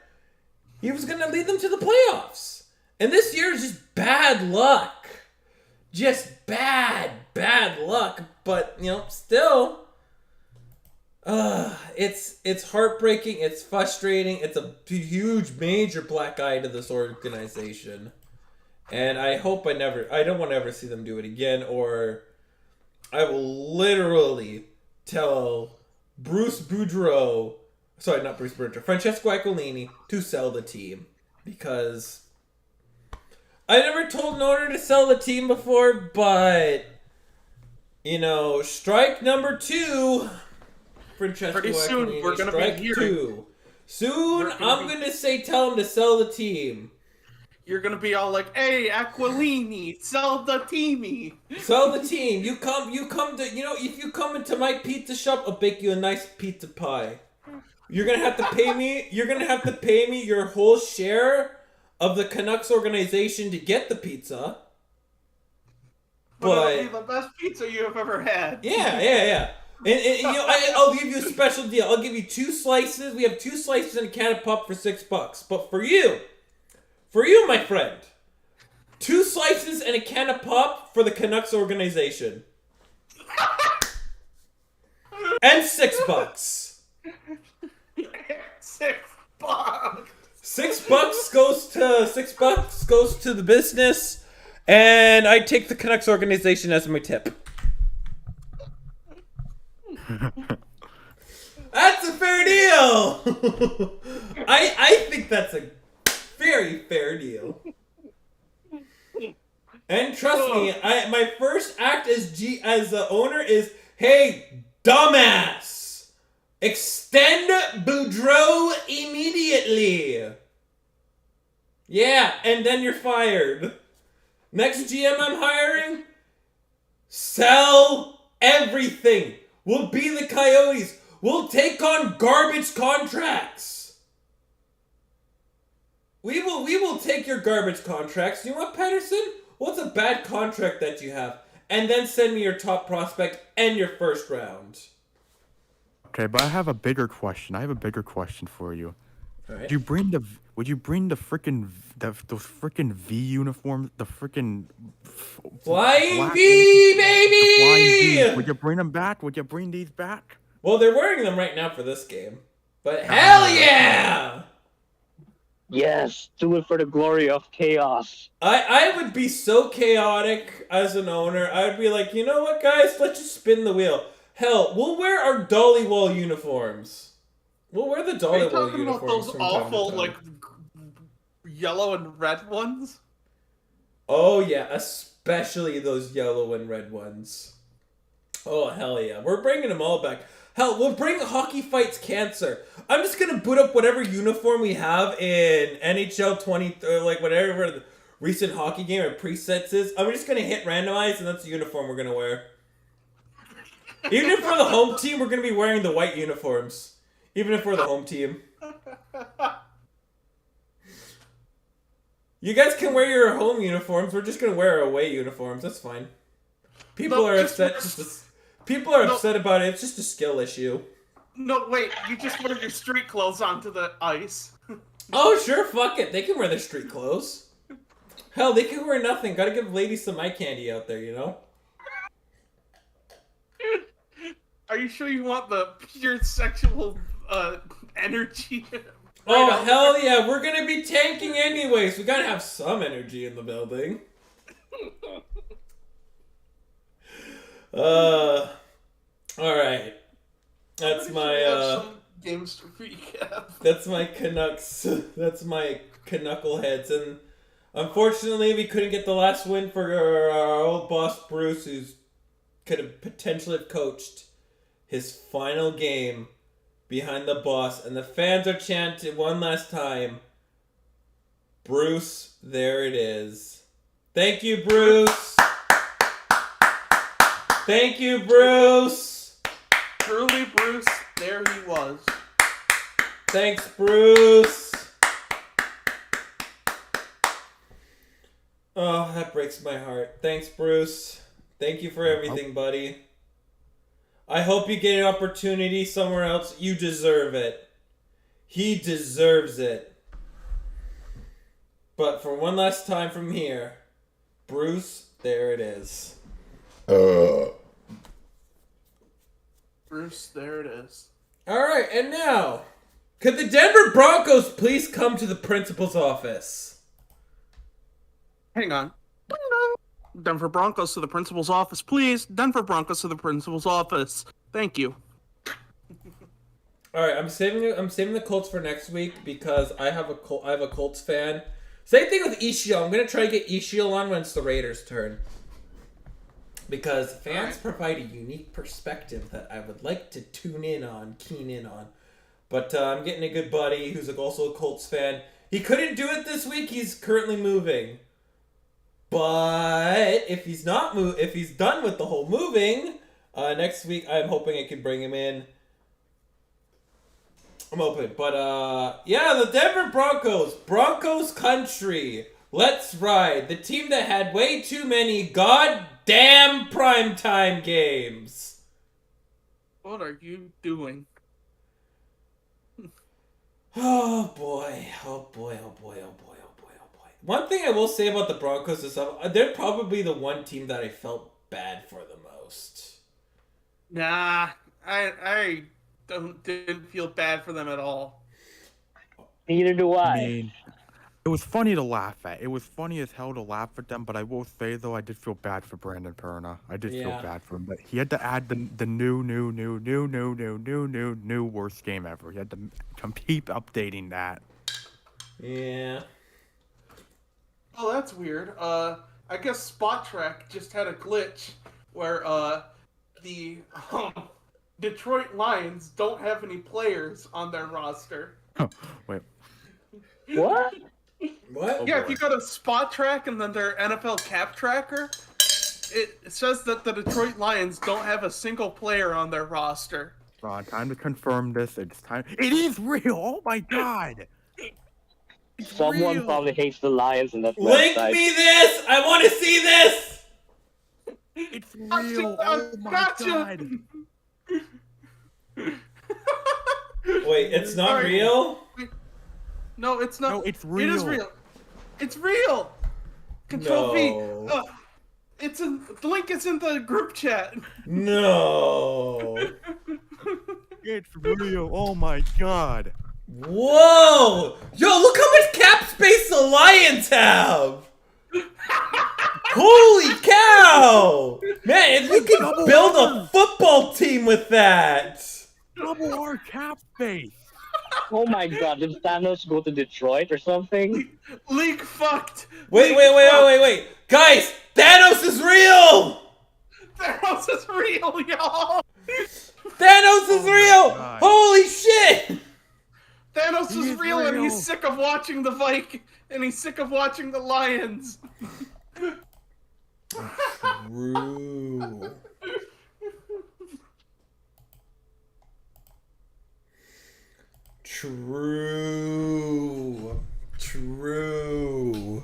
he was going to lead them to the playoffs. And this year is just bad luck, just bad luck. But still, it's heartbreaking. It's frustrating. It's a huge, major black eye to this organization, and I hope I don't want to ever see them do it again, or I will literally tell Francesco Aquilini to sell the team, because I never told Norder to sell the team before, but strike number 2. Pretty soon we're gonna be hearing. Soon I'm gonna say tell him to sell the team. you're gonna be all like, "Hey, Aquilini, sell the teamy." Sell the team. You come to, if you come into my pizza shop, I'll bake you a nice pizza pie. You're gonna have to pay me your whole share of the Canucks organization to get the pizza. But it'll be the best pizza you have ever had. Yeah. And I'll give you a special deal. I'll give you 2 slices. We have 2 slices and a can of pop for $6. But for you, my friend, 2 slices and a can of pop for the Canucks organization. And $6. $6. $6 goes to the business, and I take the Canucks organization as my tip. That's a fair deal. I think that's a very fair deal. And trust me, my first act as the owner is, hey, dumbass, extend Boudreaux immediately. Yeah, and then you're fired. Next GM I'm hiring, sell everything. We'll be the Coyotes. We'll take on garbage contracts. We will take your garbage contracts. You know what, Patterson? What's a bad contract that you have? And then send me your top prospect and your first round. Okay, but I have a bigger question. For you. All right. Would you bring the freaking those freaking V uniforms? The freaking Flying V, baby! Flying V. Would you bring them back? Would you bring these back? Well, they're wearing them right now for this game. But hell yeah! Yes, do it for the glory of chaos. I would be so chaotic as an owner. I'd be like, you know what, guys? Let's just spin the wheel. Hell, we'll wear our Dollywall uniforms. We'll wear the Are you Dollywall talking uniforms. about those from awful, time to time. yellow and red ones? Oh, yeah, especially those yellow and red ones. Oh, hell yeah. We're bringing them all back. Hell, we'll bring Hockey Fights Cancer. I'm just going to boot up whatever uniform we have in NHL 20, or whatever the recent hockey game or presets is. I'm just going to hit randomize, and that's the uniform we're going to wear. Even if we're the home team, we're going to be wearing the white uniforms. Even if we're the home team. You guys can wear your home uniforms. We're just going to wear our away uniforms. That's fine. People are upset. People are upset about it. It's just a skill issue. No, wait. You just wear your street clothes onto the ice. Oh, sure. Fuck it. They can wear their street clothes. Hell, they can wear nothing. Gotta give ladies some eye candy out there, you know? Are you sure you want the pure sexual energy? Oh, hell yeah. We're gonna be tanking anyways. We gotta have some energy in the building. Alright. That's my, games to recap. That's my Canucks. That's my Canuckleheads. And unfortunately, we couldn't get the last win for our old boss, Bruce, who's could have potentially have coached his final game behind the boss. And the fans are chanting one last time, Bruce, there it is. Thank you, Bruce. Thank you, Bruce. Truly, Bruce, there he was. Thanks, Bruce. Oh, that breaks my heart. Thanks, Bruce. Thank you for everything, buddy. I hope you get an opportunity somewhere else. You deserve it. He deserves it. But for one last time from here, Bruce, there it is. Bruce, there it is. Alright, and now, could the Denver Broncos please come to the principal's office? Hang on. Denver Broncos to the principal's office, please. Denver Broncos to the principal's office. Thank you. Alright, I'm saving the Colts for next week because I have a Colts fan. Same thing with Ishiel. I'm gonna try to get Ishiel on when it's the Raiders' turn. Because fans provide a unique perspective that I would like to keen in on. But I'm getting a good buddy who's also a Colts fan. He couldn't do it this week. He's currently moving. But if he's if he's done with the whole moving, next week I'm hoping I can bring him in. I'm open. But yeah, the Denver Broncos country. Let's ride. The team that had way too many goddamn primetime games. What are you doing? Oh boy. One thing I will say about the Broncos is they're probably the one team that I felt bad for the most. Nah, I didn't feel bad for them at all. Neither do I. I mean, it was funny to laugh at. It was funny as hell to laugh at them, but I will say, though, I did feel bad for Brandon Perna. I did feel bad for him. But he had to add the new worst game ever. He had to keep updating that. Yeah. Oh, that's weird. I guess Spot Track just had a glitch where the Detroit Lions don't have any players on their roster. Wait. What? What? Yeah, boy. if you go to Spot Track and then their NFL Cap Tracker, it says that the Detroit Lions don't have a single player on their roster. Time to confirm this. It's time. It is real. Oh my god. It's Someone real. probably hates the Lions in that Link website. me this! I want to see this! It's real. Oh my Gotcha. god. Wait, it's not Alright. real? No, it's not. No, it's real. It is real. It's real. Control V. No. The link is in the group chat. No. It's real. Oh my god. Whoa! Yo, look how much cap space the Lions have! Holy cow! Man, if we could Double build a arms. football team with that! Double our cap space. Oh my god, did Thanos go to Detroit or something? League fucked. Wait. Guys, Thanos is real! Thanos is real, y'all. Thanos is real! God. Holy shit! Thanos He is is real, and real. he's sick of watching the Vikings, and he's sick of watching the Lions. True. True.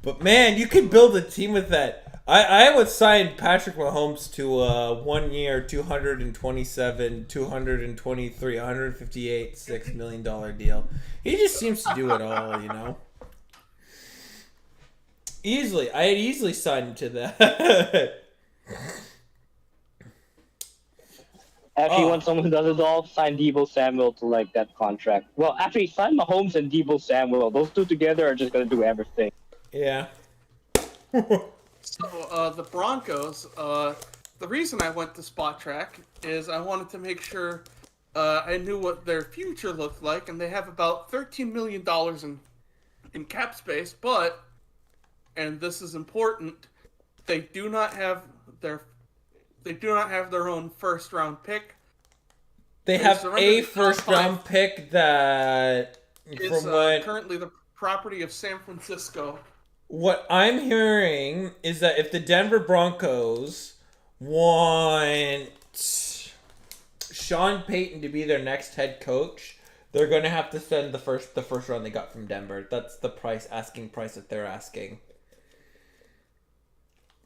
But man, you could build a team with that. I would sign Patrick Mahomes to a 1 year, 227, 223, 158, $6 million deal. He just seems to do it all, you know. I'd easily sign him to that. Actually, when someone does it all, sign Deebo Samuel to like that contract. Well, actually, sign Mahomes and Deebo Samuel. Those two together are just gonna do everything. Yeah. So, the Broncos, the reason I went to Spot Track is I wanted to make sure I knew what their future looked like, and they have about $13 million in cap space, but, and this is important, they do not have their own first round pick. They They have surrendered a the top first round five. pick that, It's from what currently the property of San Francisco. what I'm hearing is that if the Denver Broncos want Sean Payton to be their next head coach, they're going to have to send the first round they got from Denver. That's the asking price that they're asking.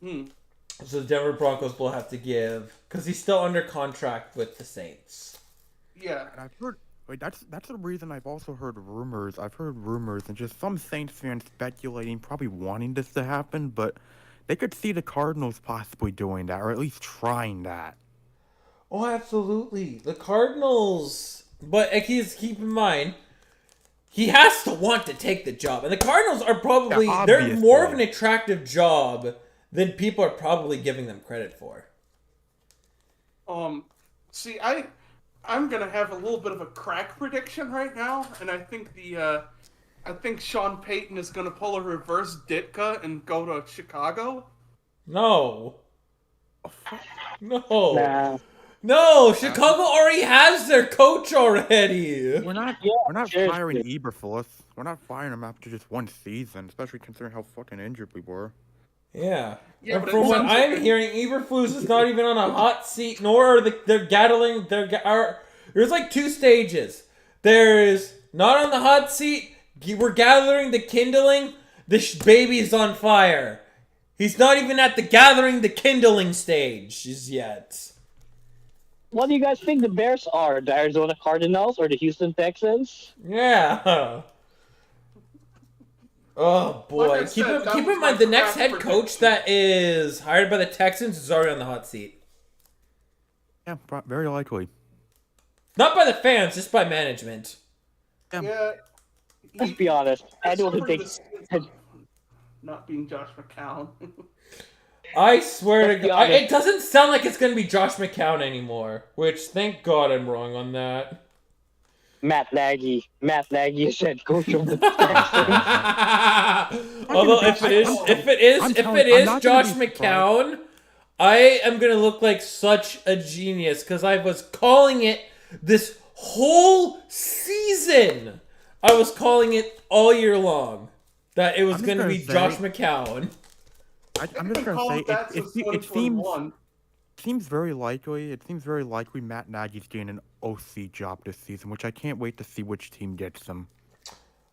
So the Denver Broncos will have to give, because he's still under contract with the Saints. Yeah. And I've heard. Wait, that's the reason I've also heard rumors. I've heard rumors and just some Saints fans speculating, probably wanting this to happen, but they could see the Cardinals possibly doing that, or at least trying that. Oh, absolutely. The Cardinals, but keep in mind, he has to want to take the job, and the Cardinals are probably Yeah, they're more of an obviously. attractive job than people are probably giving them credit for. See, I'm gonna have a little bit of a crack prediction right now, and I think I think Sean Payton is gonna pull a reverse Ditka and go to Chicago. No. No. Nah. No, Chicago already has their coach already. We're not seriously. firing Eberflus. We're not firing him after just one season, especially considering how fucking injured we were. Yeah. Yeah, And but from it what sounds I'm like hearing, Eberflus is not even on a hot seat, nor are they're gathering. There's like two stages. There's not on the hot seat. We're gathering the kindling. This baby's on fire. He's not even at the gathering the kindling stage yet. What do you guys think the Bears are? The Arizona Cardinals or the Houston Texans? Yeah. Oh boy! Like I said, that keep was in my mind the next draft head coach that is hired by the Texans is already on the hot seat. Yeah, very likely. Not by the fans, just by management. Yeah. Let's be honest. Anyone who Suffering thinks the sins of not being Josh McCown. I swear to Let's be God, honest. it doesn't sound like it's gonna be Josh McCown anymore. Which, thank God, I'm wrong on that. Matt Nagy is head coach of the Texans. Although if it is not gonna Josh be McCown, I am gonna look like such a genius because I was calling it this whole season. I was calling it all year long that it was I'm just gonna gonna be say- Josh McCown. I'm just gonna say that it since seems very likely. It seems very likely Matt Nagy's getting an OC job this season, which I can't wait to see which team gets him.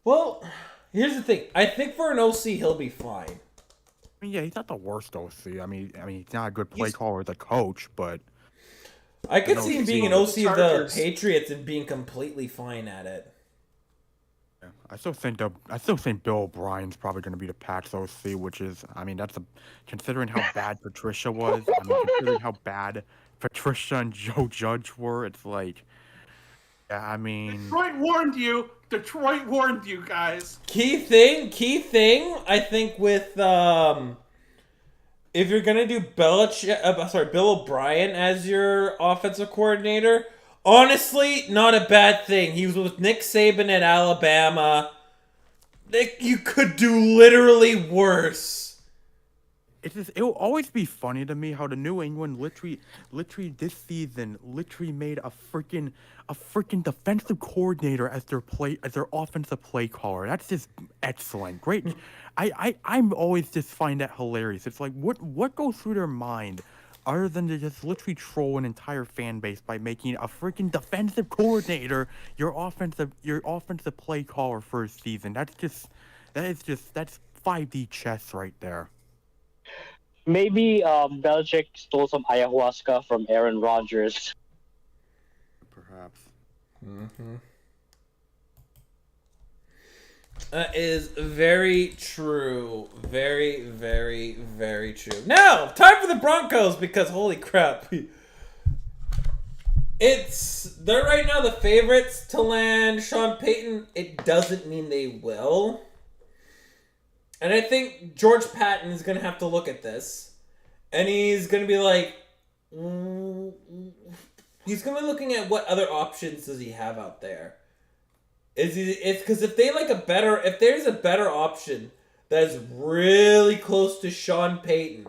Well, here's the thing. I think for an OC, he'll be fine. I mean, yeah, he's not the worst OC. I mean, he's not a good play caller as a coach, but I could An see him OC. being an OC of the Chargers. Patriots and being completely fine at it. yeah, I still think Bill O'Brien's probably going to be the Pats OC, which is, I mean, considering how bad Patricia was. I mean, considering how bad Patricia and Joe Judge were, it's like, yeah, I mean, Detroit warned you. Detroit warned you guys. Key thing, I think with if you're gonna do Bill O'Brien as your offensive coordinator, honestly, not a bad thing. He was with Nick Saban at Alabama. You could do literally worse. It'll always be funny to me how the New England literally this season made a freaking defensive coordinator as their offensive play caller. That's just excellent. Great. I'm always just find that hilarious. It's like what goes through their mind other than to just literally troll an entire fan base by making a freaking defensive coordinator your offensive play caller for a season. That's 5D chess right there. Maybe Belichick stole some ayahuasca from Aaron Rodgers. Perhaps. That is very true. Very, very, very true. Now, time for the Broncos because holy crap. They're right now the favorites to land Sean Payton. It doesn't mean they will. And I think George Patton is going to have to look at this. And he's going to be like... He's going to be looking at what other options does he have out there. It's because if there's a better option that is really close to Sean Payton,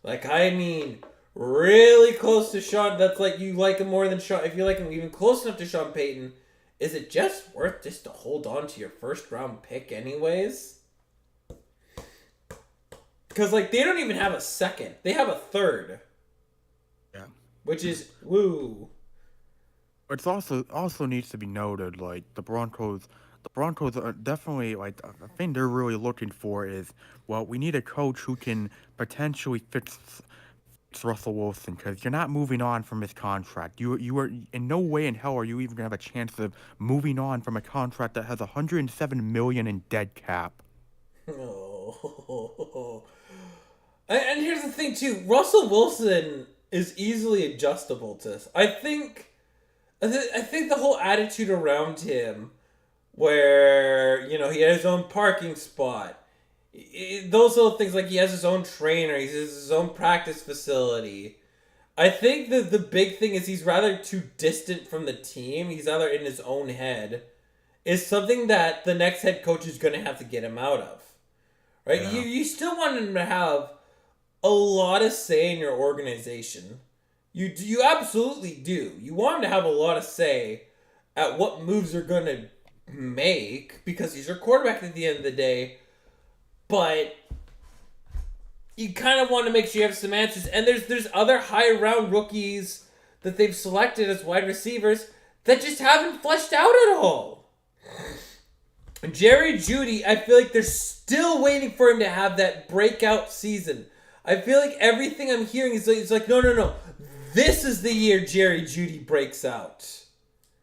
like I mean really close to Sean, that's like you like him more than Sean, if you like him even close enough to Sean Payton, is it just worth just to hold on to your first round pick anyways? Because like they don't even have a second, they have a third. Yeah. Which is woo. It's also needs to be noted, like the Broncos are definitely like the thing they're really looking for is, well, we need a coach who can potentially fix Russell Wilson because you're not moving on from his contract. You are in no way in hell are you even gonna have a chance of moving on from a contract that has $107 million in dead cap. Oh. And here's the thing too, Russell Wilson is easily adjustable to this. I think the whole attitude around him, where, you know, he has his own parking spot, those little things, like he has his own trainer, he has his own practice facility. I think that the big thing is he's rather too distant from the team. He's either in his own head. Is something that the next head coach is going to have to get him out of. Right? Yeah. You still want him to have a lot of say in your organization. You absolutely do. You want him to have a lot of say at what moves they're going to make because he's your quarterback at the end of the day. But you kind of want to make sure you have some answers. And there's other high round rookies that they've selected as wide receivers that just haven't fleshed out at all. Jerry Jeudy, I feel like they're still waiting for him to have that breakout season. I feel like everything I'm hearing is like, no. This is the year Jerry Jeudy breaks out.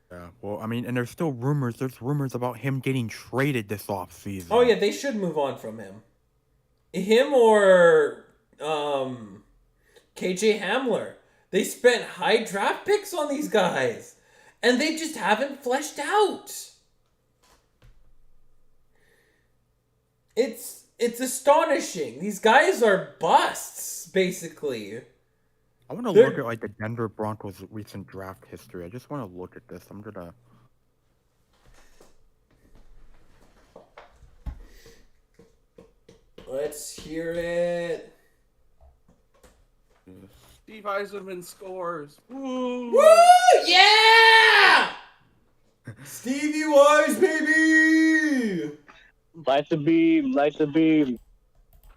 Yeah, well, I mean, and there's still rumors. There's rumors about him getting traded this offseason. Oh, yeah, they should move on from him. Him or KJ Hamler. They spent high draft picks on these guys. And they just haven't fleshed out. It's astonishing. These guys are busts, basically. I want to look at like the Denver Broncos' recent draft history. I just want to look at this. I'm gonna. Let's hear it. Steve Eisenman scores. Woo! Woo! Yeah! Stevie Wise, baby! Light the beam, light the beam.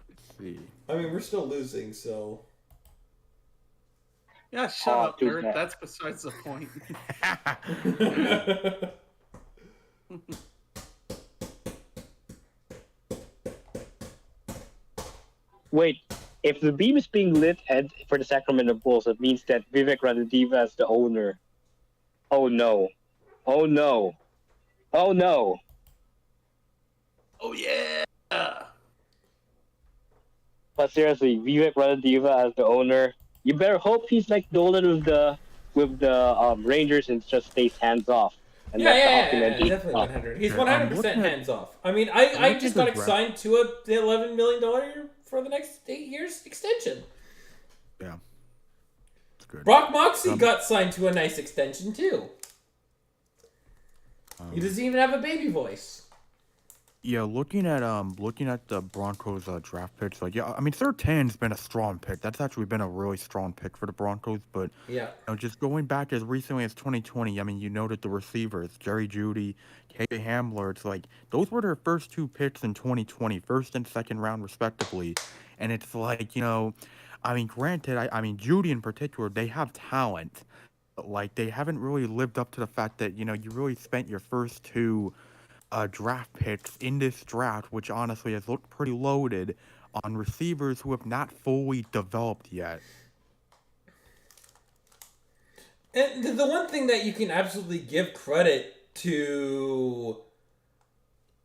Let's see. I mean, we're still losing, so. Yeah, shut Oh, up, too nerd. bad. That's besides the point. Wait, if the beam is being lit for the Sacramento Bulls, it means that Vivek Ranadiva is the owner. Oh no. Oh no. Oh no. Oh yeah. But seriously, Vivek Ranadiva as the owner, you better hope he's like Dolan with the Rangers and just stays hands off. And Yeah, the definitely 100. He's Yeah, I'm 100% looking at- hands off. I mean, I looking just at got the signed to a $11 million for the next 8 years extension. Yeah. It's good. Brock Moxley got signed to a nice extension, too. He doesn't even have a baby voice. Yeah, looking at the Broncos draft picks, like I mean, 13's been a strong pick. That's actually been a really strong pick for the Broncos. But Yeah. just going back as recently as 2020, I mean, you noted the receivers, Jerry Jeudy, KJ Hamler. It's like those were their first two picks in 2020, first and second round respectively. And it's like, I mean, granted, I mean, Jeudy in particular, they have talent, but like they haven't really lived up to the fact that you really spent your first two draft picks in this draft, which honestly has looked pretty loaded, on receivers who have not fully developed yet. And the one thing that you can absolutely give credit to,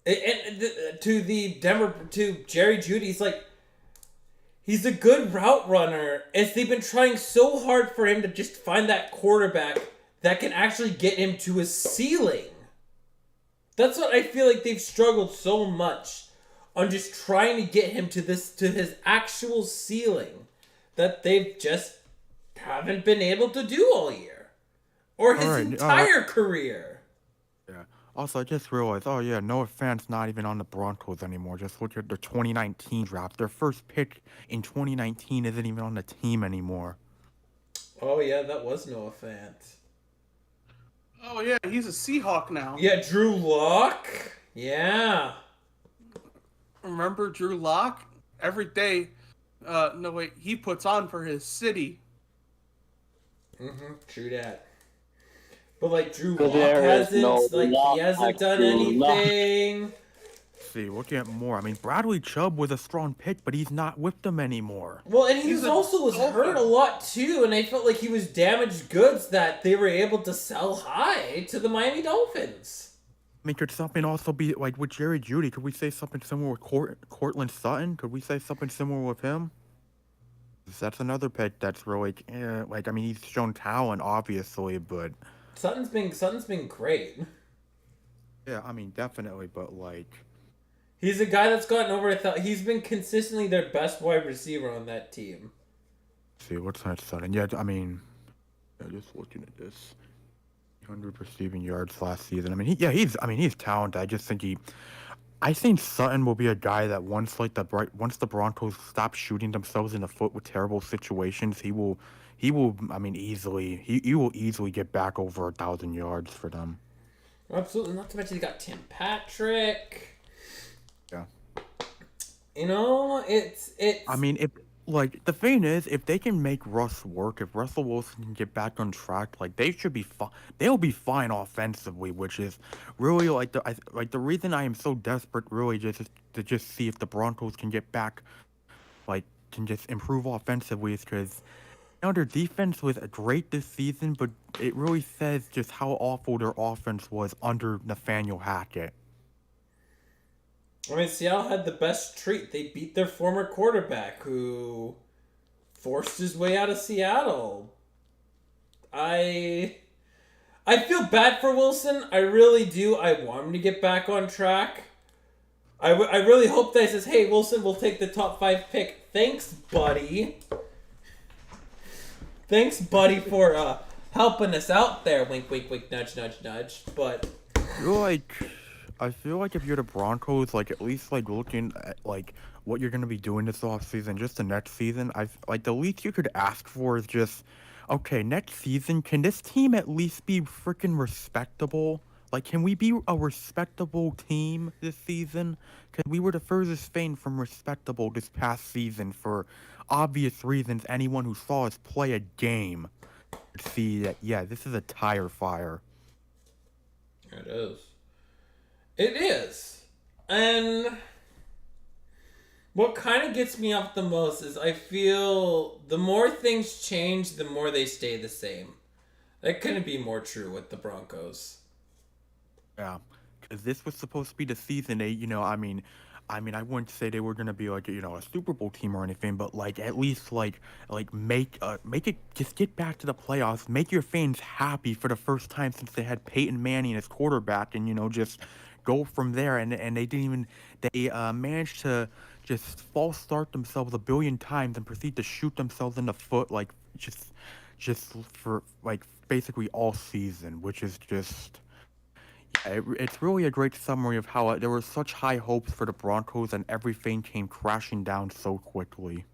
to Jerry Jeudy, he's a good route runner. As they've been trying so hard for him to just find that quarterback that can actually get him to his ceiling. That's what I feel like they've struggled so much on, just trying to get him to his actual ceiling, that they've just haven't been able to do all year or his entire career. Yeah. Also, I just realized, oh yeah, Noah Fant's not even on the Broncos anymore. Just look at their 2019 draft. Their first pick in 2019 isn't even on the team anymore. Oh yeah, that was Noah Fant. Oh yeah, he's a Seahawk now. Yeah, Drew Lock. Yeah. Remember Drew Lock? Every day, he puts on for his city. True that. But like Drew Lock there is hasn't, no he Lock hasn't like done Drew Lock. anything. See, looking at more. I mean, Bradley Chubb was a strong pick, but he's not with them anymore. Well, and he He's was hurt a lot too, and I felt like he was damaged goods that they were able to sell high to the Miami Dolphins. I mean, could something also be like with Jerry Jeudy? Could we say something similar with Cortland Sutton? Could we say something similar with him? 'Cause that's another pick that's really I mean, he's shown talent obviously, but Sutton's been great. yeah, I mean, definitely, but like. He's a guy that's gotten over he's been consistently their best wide receiver on that team. See, what's that Sutton? Yeah, I mean, just looking at this, 100 receiving yards last season. I mean, he's talented. I think Sutton will be a guy that once the Broncos stop shooting themselves in the foot with terrible situations, he will he will. I mean, easily. He will easily get back over 1,000 yards for them. Absolutely. Not to mention he got Tim Patrick. Yeah. You know, it's. I mean, if like the thing is, if they can make Russ work, if Russell Wilson can get back on track, like they should be fine. They'll be fine offensively, which is really like the reason I am so desperate, really, just is to just see if the Broncos can get back, like can just improve offensively, is because now their defense was great this season, but it really says just how awful their offense was under Nathaniel Hackett. I mean, Seattle had the best treat. They beat their former quarterback, who forced his way out of Seattle. I feel bad for Wilson. I really do. I want him to get back on track. I really hope that he says, hey, Wilson, we'll take the top 5 pick. Thanks, buddy. Thanks, buddy, for helping us out there. Wink, wink, wink, nudge, nudge, nudge. But I feel like if you're the Broncos, like at least like looking at like what you're gonna be doing this offseason, just the next season, like the least you could ask for is just, okay, next season, can this team at least be freaking respectable? Like, can we be a respectable team this season? Because we were the furthest thing from respectable this past season for obvious reasons. Anyone who saw us play a game could see that, yeah, this is a tire fire. it is. It is. And what kind of gets me up the most is I feel the more things change, the more they stay the same. That couldn't be more true with the Broncos. Yeah, because this was supposed to be the season they, I mean, I wouldn't say they were gonna be like, a Super Bowl team or anything, but like at least like make it, just get back to the playoffs, make your fans happy for the first time since they had Peyton Manning as quarterback, and just go from there. And they didn't even, they managed to just false start themselves a billion times and proceed to shoot themselves in the foot, like just for like basically all season, which is just. It's really a great summary of how there were such high hopes for the Broncos and everything came crashing down so quickly.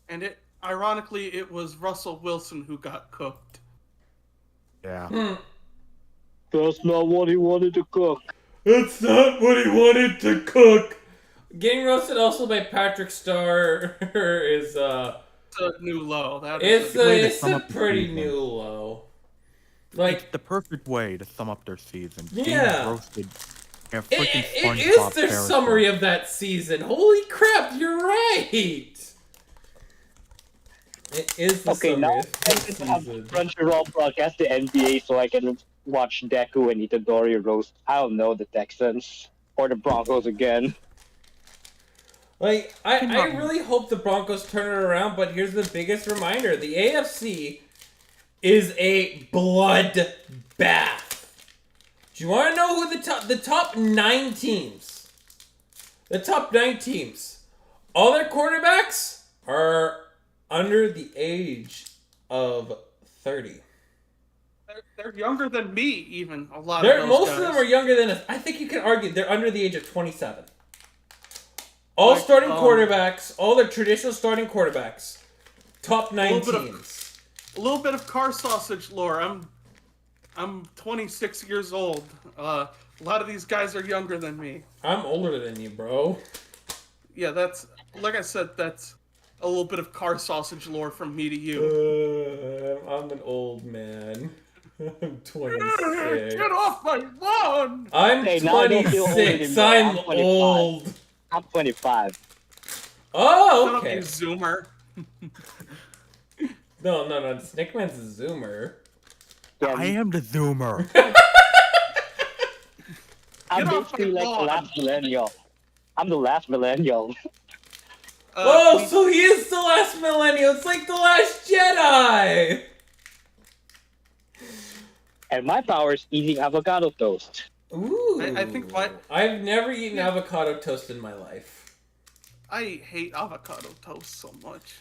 And ironically, it was Russell Wilson who got cooked. Yeah. That's not what he wanted to cook. That's not what he wanted to cook. Getting roasted also by Patrick Starr is It's a new low. It's a pretty new low. Like, it's the perfect way to sum up their season. Yeah. Roasted. It is their summary of that season. Holy crap, you're right. It is the Okay, summary now of I that can have season. Crunchyroll broadcast the NBA so I can watch Deku and Itadori roast, I don't know, the Texans. Or the Broncos again. Like, I really hope the Broncos turn it around, but here's the biggest reminder. The AFC is a bloodbath. Do you want to know who the top 9 teams? The top 9 teams. All their quarterbacks are under the age of 30. They're younger than me, even a lot of those Most guys. of them are younger than us. I think you can argue they're under the age of 27. All starting quarterbacks, all their traditional starting quarterbacks, top 9 teams. A little bit of car sausage lore. I'm 26 years old. A lot of these guys are younger than me. I'm older than you, bro. Yeah, that's, like I said, that's a little bit of car sausage lore from me to you. I'm an old man. I'm 26. Get off my lawn! I'm Hey, now I don't feel older 26. than you. I'm I'm 25. old. I'm 25. Oh, Shut up, okay. you zoomer. No. Snickman's a zoomer. Yeah, I am the Zoomer. I'm Get off basically my like the lawn. last millennial. I'm the last millennial. Oh, so he is the last millennial. It's like the last Jedi. And my power is eating avocado toast. Ooh. I think I've never eaten avocado toast in my life. I hate avocado toast so much.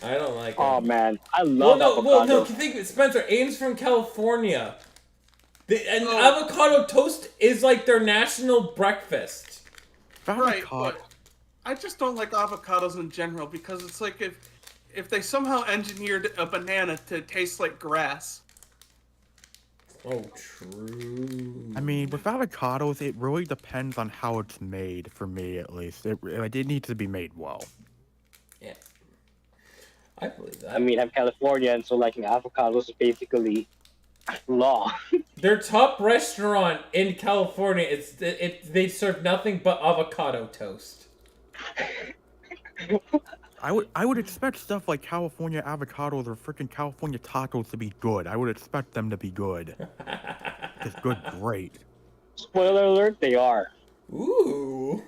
I don't like it. Oh man, I love avocado. Well, no. Think, Spencer, Aiden's from California. Avocado toast is like their national breakfast. Right, but I just don't like avocados in general because it's like if they somehow engineered a banana to taste like grass. Oh, true. I mean, with avocados, it really depends on how it's made, for me at least. It needs to be made well. Yeah. I believe that. I mean, I'm Californian, so liking avocados is basically law. Their top restaurant in California, they serve nothing but avocado toast. I would expect stuff like California avocados or freaking California tacos to be good. I would expect them to be good. Just good, great. Spoiler alert, they are. Ooh.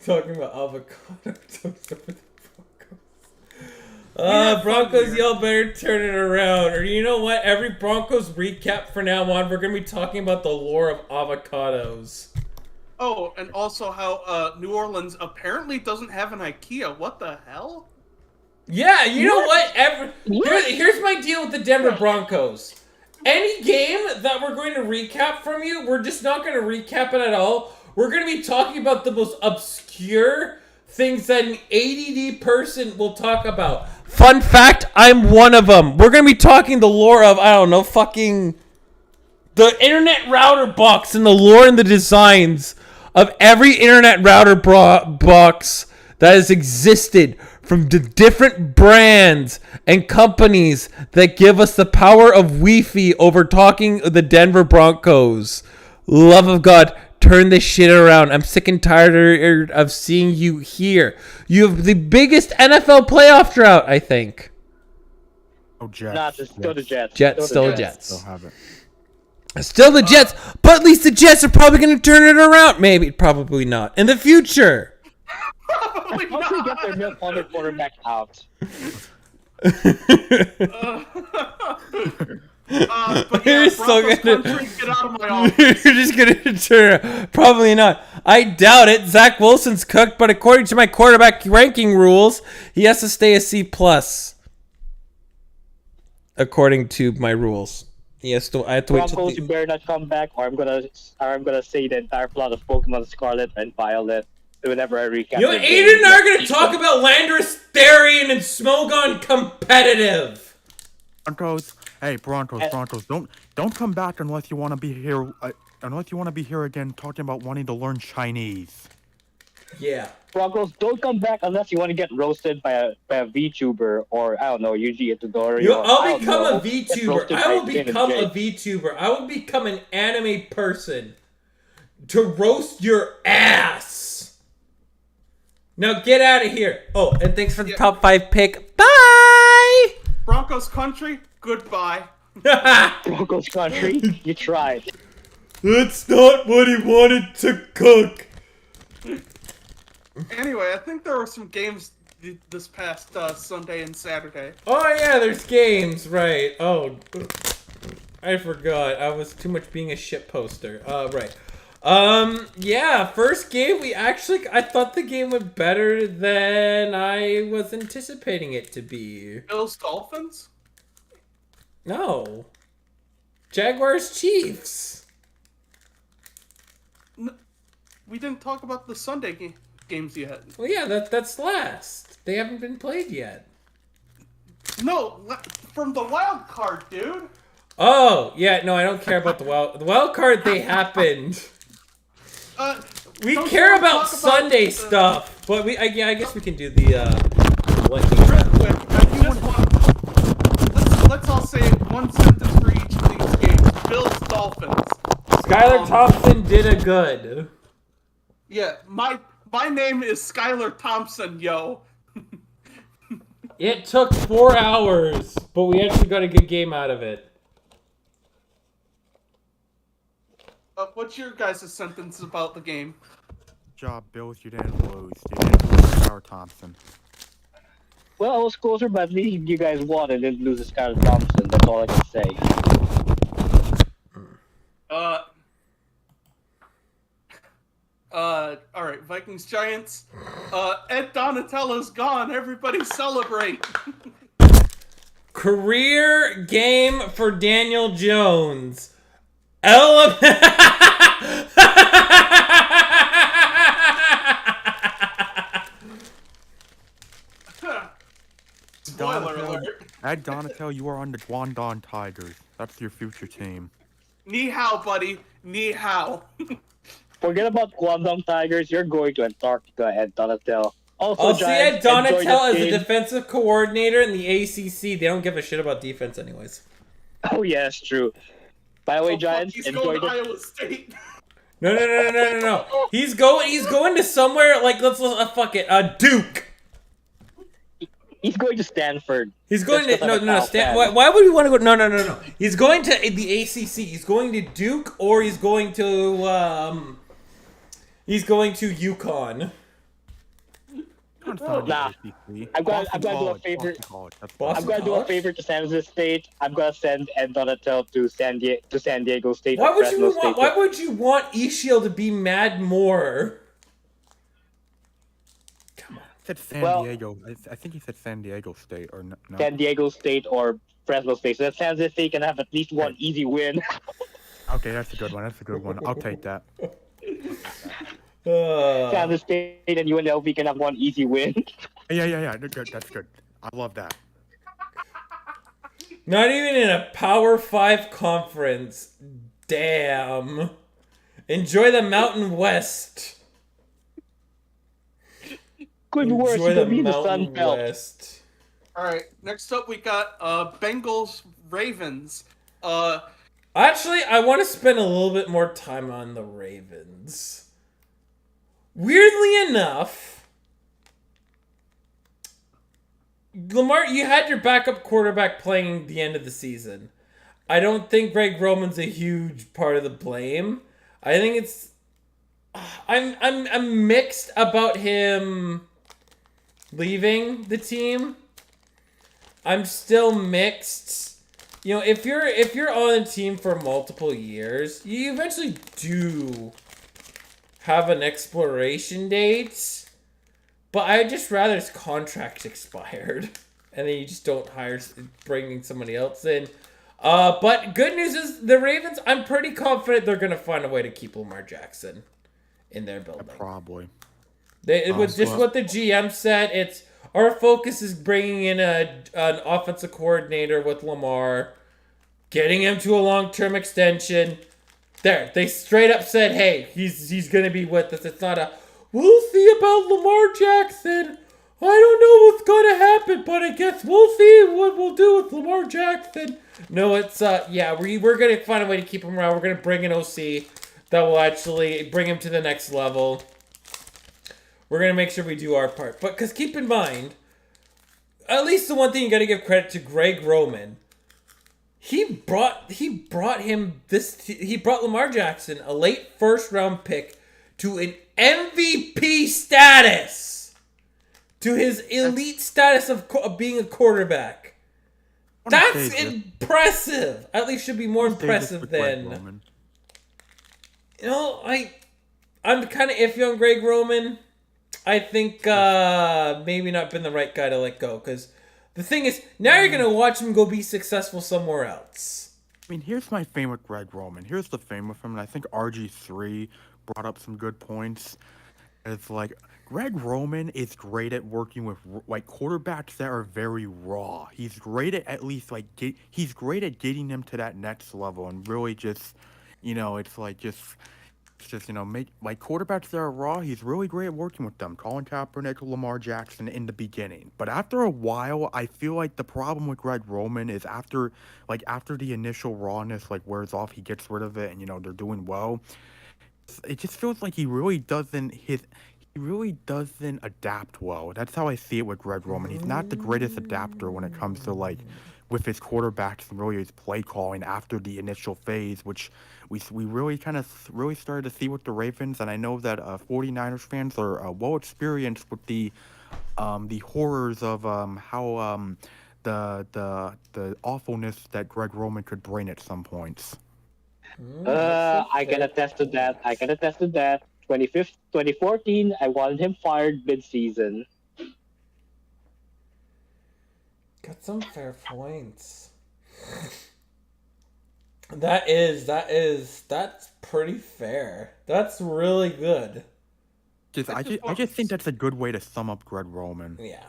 Talking about avocado toast over the Broncos. Broncos, y'all better turn it around. Or you know what? Every Broncos recap from now on, we're going to be talking about the lore of avocados. Oh, and also how New Orleans apparently doesn't have an IKEA. What the hell? Yeah, you know what? Here's my deal with the Denver Broncos. Any game that we're going to recap from you, we're just not going to recap it at all. We're going to be talking about the most obscure things that an ADD person will talk about. Fun fact, I'm one of them. We're going to be talking the lore of, I don't know, fucking the internet router box and the lore and the designs of every internet router box that has existed from the different brands and companies that give us the power of Wi-Fi over talking the Denver Broncos. Love of God, turn this shit around. I'm sick and tired of seeing you here. You have the biggest NFL playoff drought, I think. Oh, Jets. Nah, it's still the Jets. Still the Jets. Still have it. Still the Jets, but at least the Jets are probably going to turn it around. Maybe, probably not. In the future. Probably Once they get not. their milk on their quarterback out. But yeah, You're still Broncos gonna- country, get out of my office. You're just going to turn. Probably not. I doubt it. Zach Wilson's cooked, but according to my quarterback ranking rules, he has to stay a C+. According to my rules. Yes, I have to wait till Broncos, you better not come back, or I'm gonna say the entire plot of Pokemon Scarlet and Violet whenever I recap. You, Aiden and I are going to talk about Landorus, Therian, and Smogon competitive. Broncos, hey Broncos, don't come back unless you want to be here. Unless you want to be here again, talking about wanting to learn Chinese. Yeah. Broncos, don't come back unless you want to get roasted by a VTuber or I don't know, Yuji Itadori. I'll become a VTuber. I will become a VTuber. I will become an anime person to roast your ass. Now get out of here. Oh, and thanks for the top 5 pick. Bye. Broncos country, goodbye. Broncos country, you tried. That's not what he wanted to cook. Anyway, I think there were some games this past Sunday and Saturday. Oh yeah, there's games, right? Oh, I forgot. I was too much being a shit poster. Right. Yeah, first game I thought the game went better than I was anticipating it to be. Bills Dolphins? No. Jaguars Chiefs. We didn't talk about the Sunday games yet. Well, yeah, that's last. They haven't been played yet. No, from the wild card, dude. Oh, yeah, no, I don't care about the wild card. They happened. We Don't care you about talk Sunday the- stuff, but I guess we can do the Real quick, I just want. Let's all say one sentence for each of these games. Bills Dolphins. Skylar Thompson did a good. Yeah, my name is Skylar Thompson, yo. It took 4 hours, but we actually got a good game out of it. What's your guys' sentence about the game? Job, Bills, you didn't lose. You didn't lose Skylar Thompson. Well, I was closer, but at least you guys won and didn't lose to Skylar Thompson. That's all I can say. Alright, Vikings Giants. Ed Donatello's gone. Everybody celebrate. Career game for Daniel Jones. Ed Donatel, you are on the Guangdong Tigers. That's your future team. Ni hao, buddy. Ni hao. Forget about Guangdong Tigers. You're going to Antarctica, Ed Donatel. Also, I'll see Giants, Ed enjoy Donatel this as a game. defensive coordinator in the ACC. They don't give a shit about defense anyways. Oh, yeah, that's true. By the way, Oh, fuck, Giants, he's enjoy going to this. Iowa State. No. He's going to somewhere like fuck it, Duke. He's going to Stanford. He's going Just to 'cause I'm a Cal fan. why would we want to go? No. He's going to the ACC. He's going to Duke or he's going to UConn. Nah. I'm going to do a favor. Boston I'm going to do a College? favor to San Jose State. I'm going to send Ed Donatel to San Diego State. Why or Fresno State. why would you want Ishiel to be mad more? He said San Well- Diego. I think he said San Diego State or no. San Diego State or Fresno State. So that San Jose State can have at least one easy win. Okay, that's a good one. I'll take that. San Jose State and UNLV can have one easy win. Yeah. That's good. I love that. Not even in a Power 5 conference. Damn. Enjoy the Mountain West. Could be worse. Enjoy It the could be the Sun Mountain Belt. West. All right, next up we got Bengals Ravens. Actually, I want to spend a little bit more time on the Ravens. Weirdly enough, Lamar, you had your backup quarterback playing the end of the season. I don't think Greg Roman's a huge part of the blame. I think it's I'm mixed about him leaving the team. I'm still mixed. You know, if you're on a team for multiple years, you eventually do have an expiration date. But I'd just rather his contract expired, and then you just don't bringing somebody else in. But good news is the Ravens. I'm pretty confident they're gonna find a way to keep Lamar Jackson in their building. Probably. With just what the GM said, it's our focus is bringing in an offensive coordinator with Lamar, getting him to a long-term extension. There, they straight up said, "Hey, he's gonna be with us." It's not a we'll see about Lamar Jackson. I don't know what's gonna happen, but I guess we'll see what we'll do with Lamar Jackson. No, it's we're gonna find a way to keep him around. We're gonna bring an OC that will actually bring him to the next level. We're gonna make sure we do our part. But because keep in mind, at least the one thing you gotta give credit to Greg Roman. He brought Lamar Jackson, a late first round pick, to an MVP status, to his elite status of being a quarterback. That's impressive. At least should be more impressive than. You know, I'm kind of iffy on Greg Roman. I think maybe not been the right guy to let go, because the thing is, now you're gonna watch him go be successful somewhere else. I mean, here's my thing with Greg Roman. Here's the thing with him, and I think RG3 brought up some good points. It's like Greg Roman is great at working with like quarterbacks that are very raw. He's great at least like he's great at getting them to that next level, and really just, you know, it's just, you know, make like quarterbacks that are raw. He's really great at working with them. Colin Kaepernick, Lamar Jackson in the beginning, but after a while, I feel like the problem with Greg Roman is after the initial rawness like wears off, he gets rid of it, and you know they're doing well. It just feels like he really doesn't adapt well. That's how I see it with Greg Roman. He's not the greatest adapter when it comes to like with his quarterbacks and really his play calling after the initial phase, which we really kind of really started to see with the Ravens. And I know that 49ers fans are well experienced with the horrors of how the awfulness that Greg Roman could bring at some points. I can attest to that. 2014, I wanted him fired mid-season. Got some fair points. That's pretty fair. That's really good. I just think that's a good way to sum up Greg Roman. Yeah.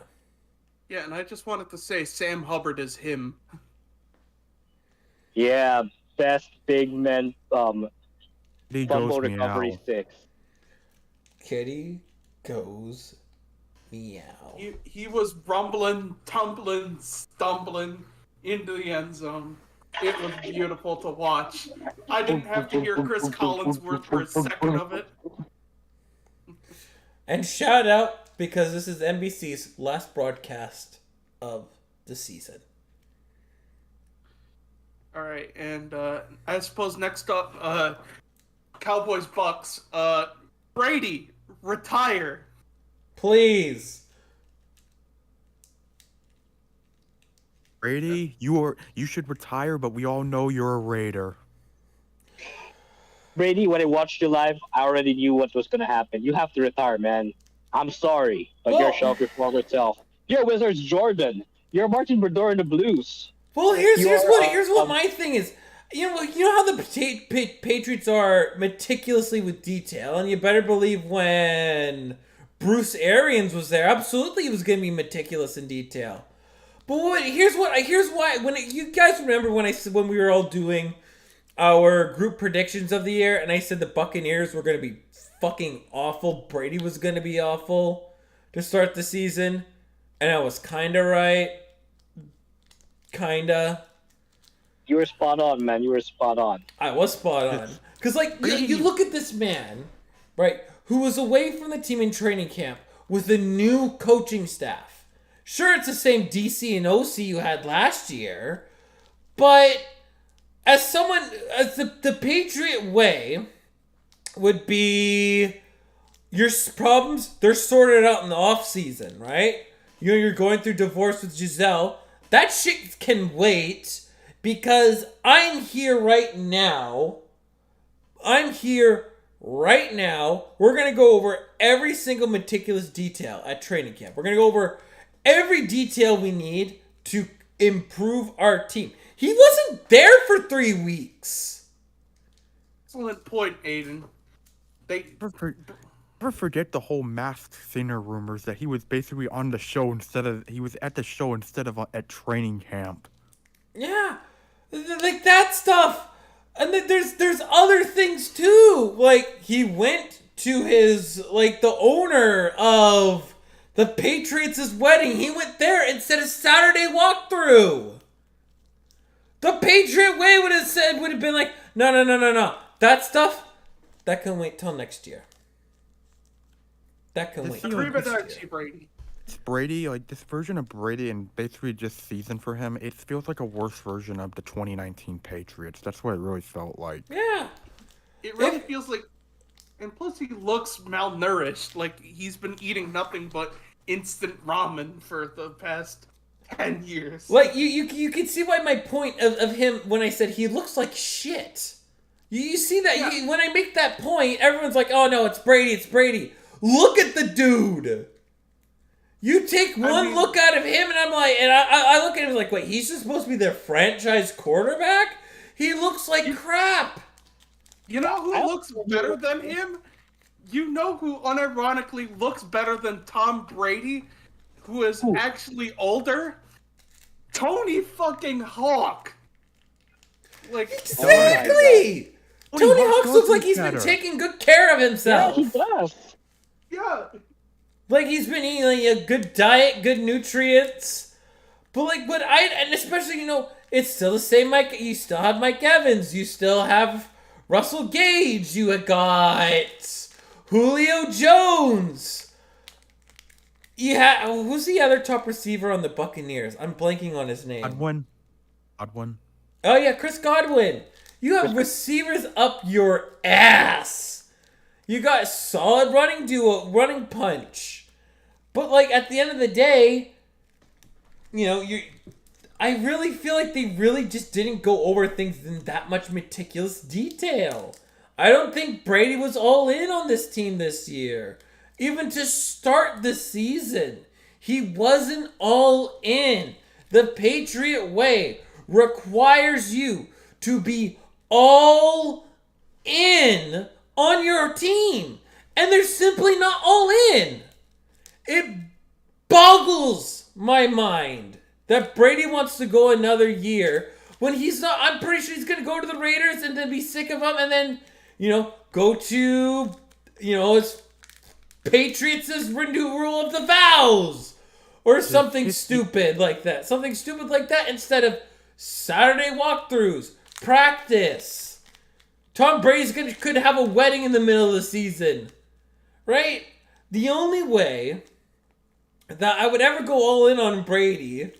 Yeah, and I just wanted to say Sam Hubbard is him. Yeah, best big man He fumble goes recovery meow. 6. Kitty goes meow. He was rumbling, tumbling, stumbling into the end zone. It was beautiful to watch. I didn't have to hear Chris Collinsworth for a second of it. And shout out, because this is NBC's last broadcast of the season. All right, and I suppose next up, Cowboys Bucks. Brady, retire. Please. Brady, you should retire, but we all know you're a Raider. Brady, when I watched you live, I already knew what was going to happen. You have to retire, man. I'm sorry, but Well- you're show up your former self. You're Wizards Jordan. You're Martin Brodeur in the Blues. Well, here's You are, what my thing is. You know how the Patriots are meticulously with detail, and you better believe when Bruce Arians was there, absolutely he was going to be meticulous in detail. But here's why. You guys remember when we were all doing our group predictions of the year, and I said the Buccaneers were going to be fucking awful. Brady was going to be awful to start the season, and I was kind of right. Kinda. You were spot on, man. You were spot on. I was spot on. Because, you look at this man, right, who was away from the team in training camp with a new coaching staff. Sure, it's the same DC and OC you had last year, but as the Patriot way would be your problems, they're sorted out in the offseason, right? You know, you're going through divorce with Giselle. That shit can wait because I'm here right now. We're going to go over every single meticulous detail at training camp. We're going to go over every detail we need to improve our team. He wasn't there for 3 weeks. Excellent point, Aiden. Never forget the whole Masked Singer rumors that he was basically on the show he was at the show instead of at training camp. Yeah, like that stuff. And then there's other things too. Like he went to his the owner of the Patriots' wedding. He went there instead of Saturday walkthrough. The Patriot way would have been like, no. That stuff that can wait till next year. That can wait till Agree with next that, year. Brady. Brady, this version of Brady and basically just season for him, it feels like a worse version of the 2019 Patriots. That's what it really felt like. Yeah. It really feels like, and plus he looks malnourished. Like he's been eating nothing but instant ramen for the past 10 years. Like you can see why my point of him when I said he looks like shit. You see that when I make that point, everyone's like, "Oh no, it's Brady." Look at the dude. You take one look at him, and I'm like, and I look at him like, wait, he's just supposed to be their franchise quarterback? He looks like crap. You know who looks better than him? You know who unironically looks better than Tom Brady, who is actually older? Tony fucking Hawk. Like Exactly. Tony Hawk looks like he's been better. taking good care of Yeah, himself. he does. yeah. Like he's been eating a good diet, good nutrients. But and especially, it's still the same Mike. You still have Mike Evans. You still have Russell Gage. You got Julio Jones. Who's the other top receiver on the Buccaneers? I'm blanking on his name. Godwin. Oh yeah, Chris Godwin. You have receivers up your ass. You got solid running duo, running punch. But at the end of the day, I really feel like they really just didn't go over things in that much meticulous detail. I don't think Brady was all in on this team this year. Even to start the season, he wasn't all in. The Patriot way requires you to be all in on your team. And they're simply not all in. boggles my mind that Brady wants to go another year when he's not. I'm pretty sure he's going to go to the Raiders and then be sick of them and then, go to, his Patriots' renewal of the vows or something stupid like that. Something stupid like that instead of Saturday walkthroughs, practice. Tom Brady's could have a wedding in the middle of the season, right? The only way that I would ever go all in on Brady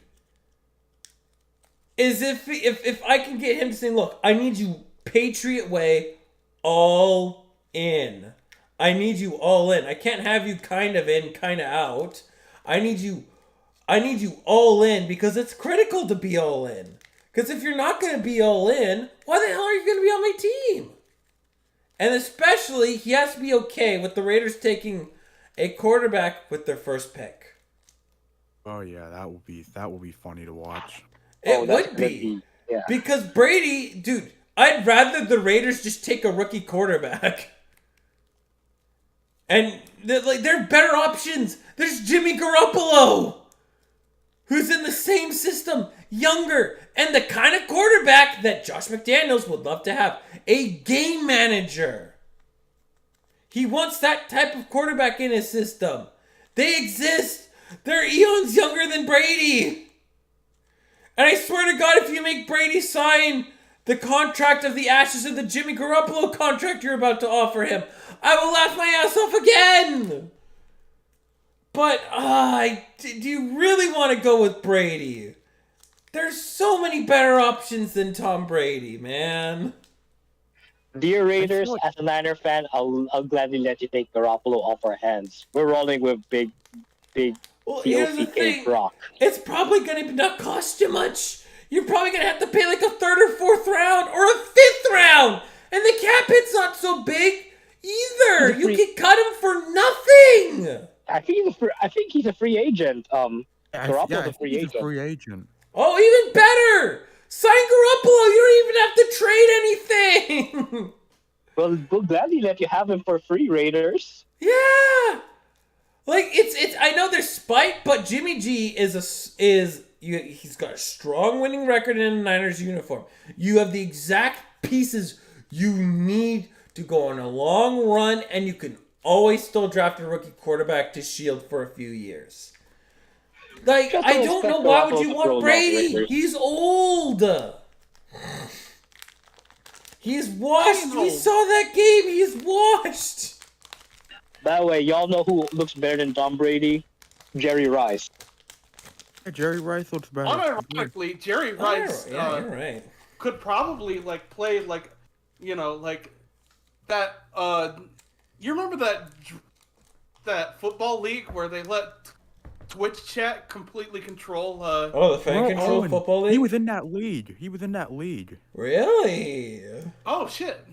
is if I can get him to say, look, I need you Patriot way all in. I need you all in. I can't have you kind of in, kind of out. I need you all in because it's critical to be all in. Because if you're not going to be all in, why the hell are you going to be on my team? And especially, he has to be okay with the Raiders taking a quarterback with their first pick. Oh yeah, that will be funny to watch. It would be. Yeah. Because Brady, dude, I'd rather the Raiders just take a rookie quarterback. And there are better options. There's Jimmy Garoppolo, who's in the same system, younger, and the kind of quarterback that Josh McDaniels would love to have. A game manager. He wants that type of quarterback in his system. They exist. They're eons younger than Brady. And I swear to God, if you make Brady sign the contract of the ashes of the Jimmy Garoppolo contract you're about to offer him, I will laugh my ass off again. But, do you really want to go with Brady? There's so many better options than Tom Brady, man. Dear Raiders, as a Niner fan, I'll gladly let you take Garoppolo off our hands. We're rolling with big Well, here's the thing. Brock. It's probably going to not cost you much. You're probably going to have to pay like a 3rd or 4th round or a 5th round. And the cap hit's not so big either. You can cut him for nothing. I think he's a free agent. Garoppolo's a free agent. He's a free agent. Oh, even better. Sign Garoppolo. You don't even have to trade anything. We'll gladly let you have him for free, Raiders. Yeah. Like it's I know there's spite, but Jimmy G he's got a strong winning record in a Niners uniform. You have the exact pieces you need to go on a long run, and you can always still draft a rookie quarterback to shield for a few years. Like, I don't know why would you want Brady? He's old. He's washed. We saw that game. He's washed. By the way, y'all know who looks better than Tom Brady? Jerry Rice. Yeah, Jerry Rice looks better. Unironically, Jerry Rice you're right. could probably play that. You remember that football league where they let Twitch chat completely control? The fan control football league. He was in that league. Really? Oh shit!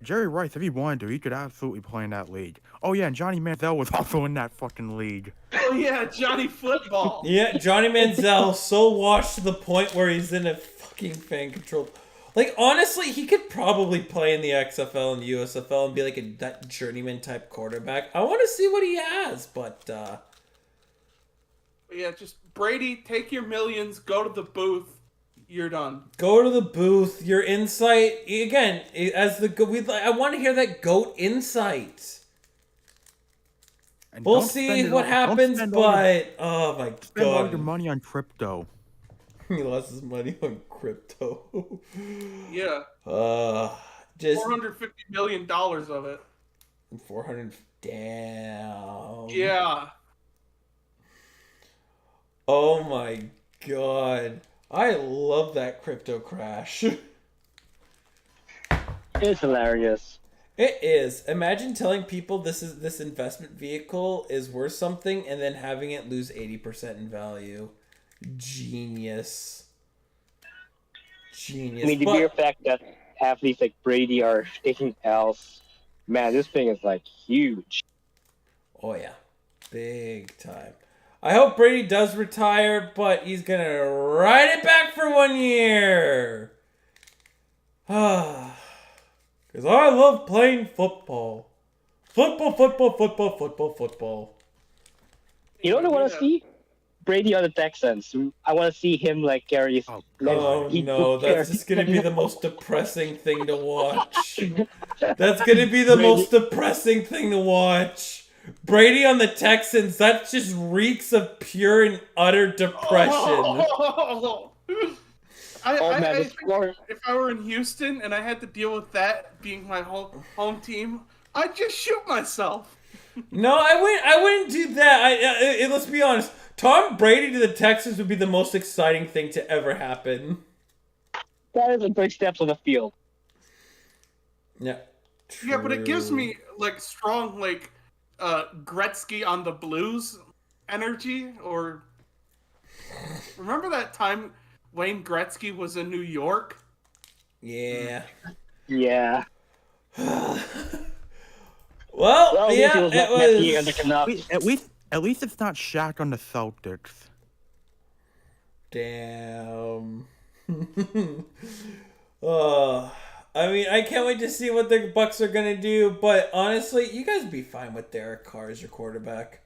Jerry Rice, if he wanted to, he could absolutely play in that league. Oh yeah, and Johnny Manziel was also in that fucking league. Oh yeah, Johnny Football. Yeah, Johnny Manziel so washed to the point where he's in a fucking fan control. Like, honestly, he could probably play in the XFL and USFL and be like that journeyman type quarterback. I want to see what he has, but yeah, just Brady, take your millions, go to the booth. You're done. Go to the booth. Your insight again as I want to hear that GOAT insight. And we'll see what happens, but oh my god! Spend all your money on crypto. He lost his money on crypto. Yeah. Just $450 million of it. 400. Damn. Yeah. Oh my god. I love that crypto crash. It's hilarious. It is. Imagine telling people this investment vehicle is worth something and then having it lose 80% in value. Genius. I mean, the mere fact that athletes like Brady are taking L's, man, this thing is huge. Oh yeah. Big time. I hope Brady does retire, but he's going to ride it back for 1 year. Because I love playing football. Football. You know what I want to Yeah. see? Brady on the Texans. I want to see him like carry. Oh, Oh he no, carry- that's just gonna be the most depressing thing to watch. That's gonna be the Brady- most depressing thing to watch. Brady on the Texans, that just reeks of pure and utter depression. Oh man, I the think score. if I were in Houston and I had to deal with that being my home team, I'd just shoot myself. No, I wouldn't do that. Let's be honest. Tom Brady to the Texans would be the most exciting thing to ever happen. That is a big steps on the field. Yeah. Yeah, but it gives True. me like strong like Gretzky on the Blues energy. Or remember that time Wayne Gretzky was in New York? Yeah. Yeah. Well, Well, at least yeah, he was it not Messi was. and the Canucks. At least it's not Shaq on the Celtics. Damn. I mean, I can't wait to see what the Bucks are gonna do. But honestly, you guys be fine with Derek Carr as your quarterback.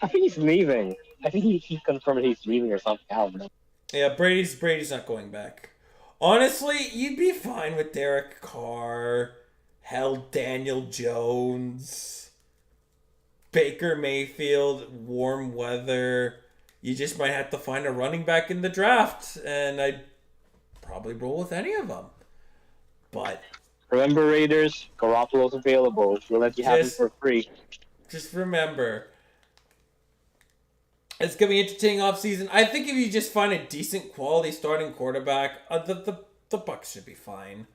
I think he's leaving. I think he confirmed he's leaving or something. I don't know. Yeah, Brady's not going back. Honestly, you'd be fine with Derek Carr. Hell, Daniel Jones. Baker Mayfield, warm weather. You just might have to find a running back in the draft, and I'd probably roll with any of them. But Remember, Raiders, Garoppolo's available. We'll let you have him Just- for free. just remember, it's gonna be an entertaining offseason. I think if you just find a decent quality starting quarterback, the Bucks should be fine.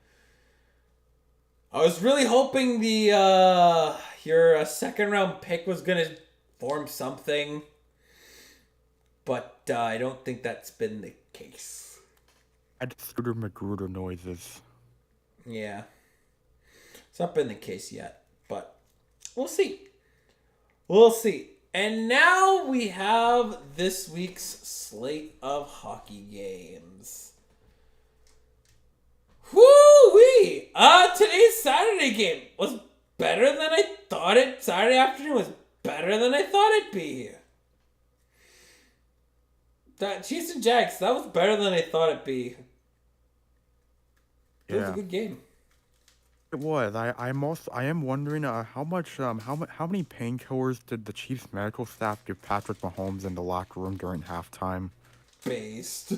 I was really hoping your second round pick was gonna form something, but I don't think that's been the case. At Scooter Magruder noises. Yeah, it's not been the case yet, but we'll see. We'll see. And now we have this week's slate of hockey games. Woo-wee! Today's Saturday game was better than I thought it. Saturday afternoon was better than I thought it'd be. That Chiefs and Jags, that was better than I thought it'd be. It was a Yeah. good game. It was. I am wondering how many painkillers did the Chiefs medical staff give Patrick Mahomes in the locker room during halftime? Based.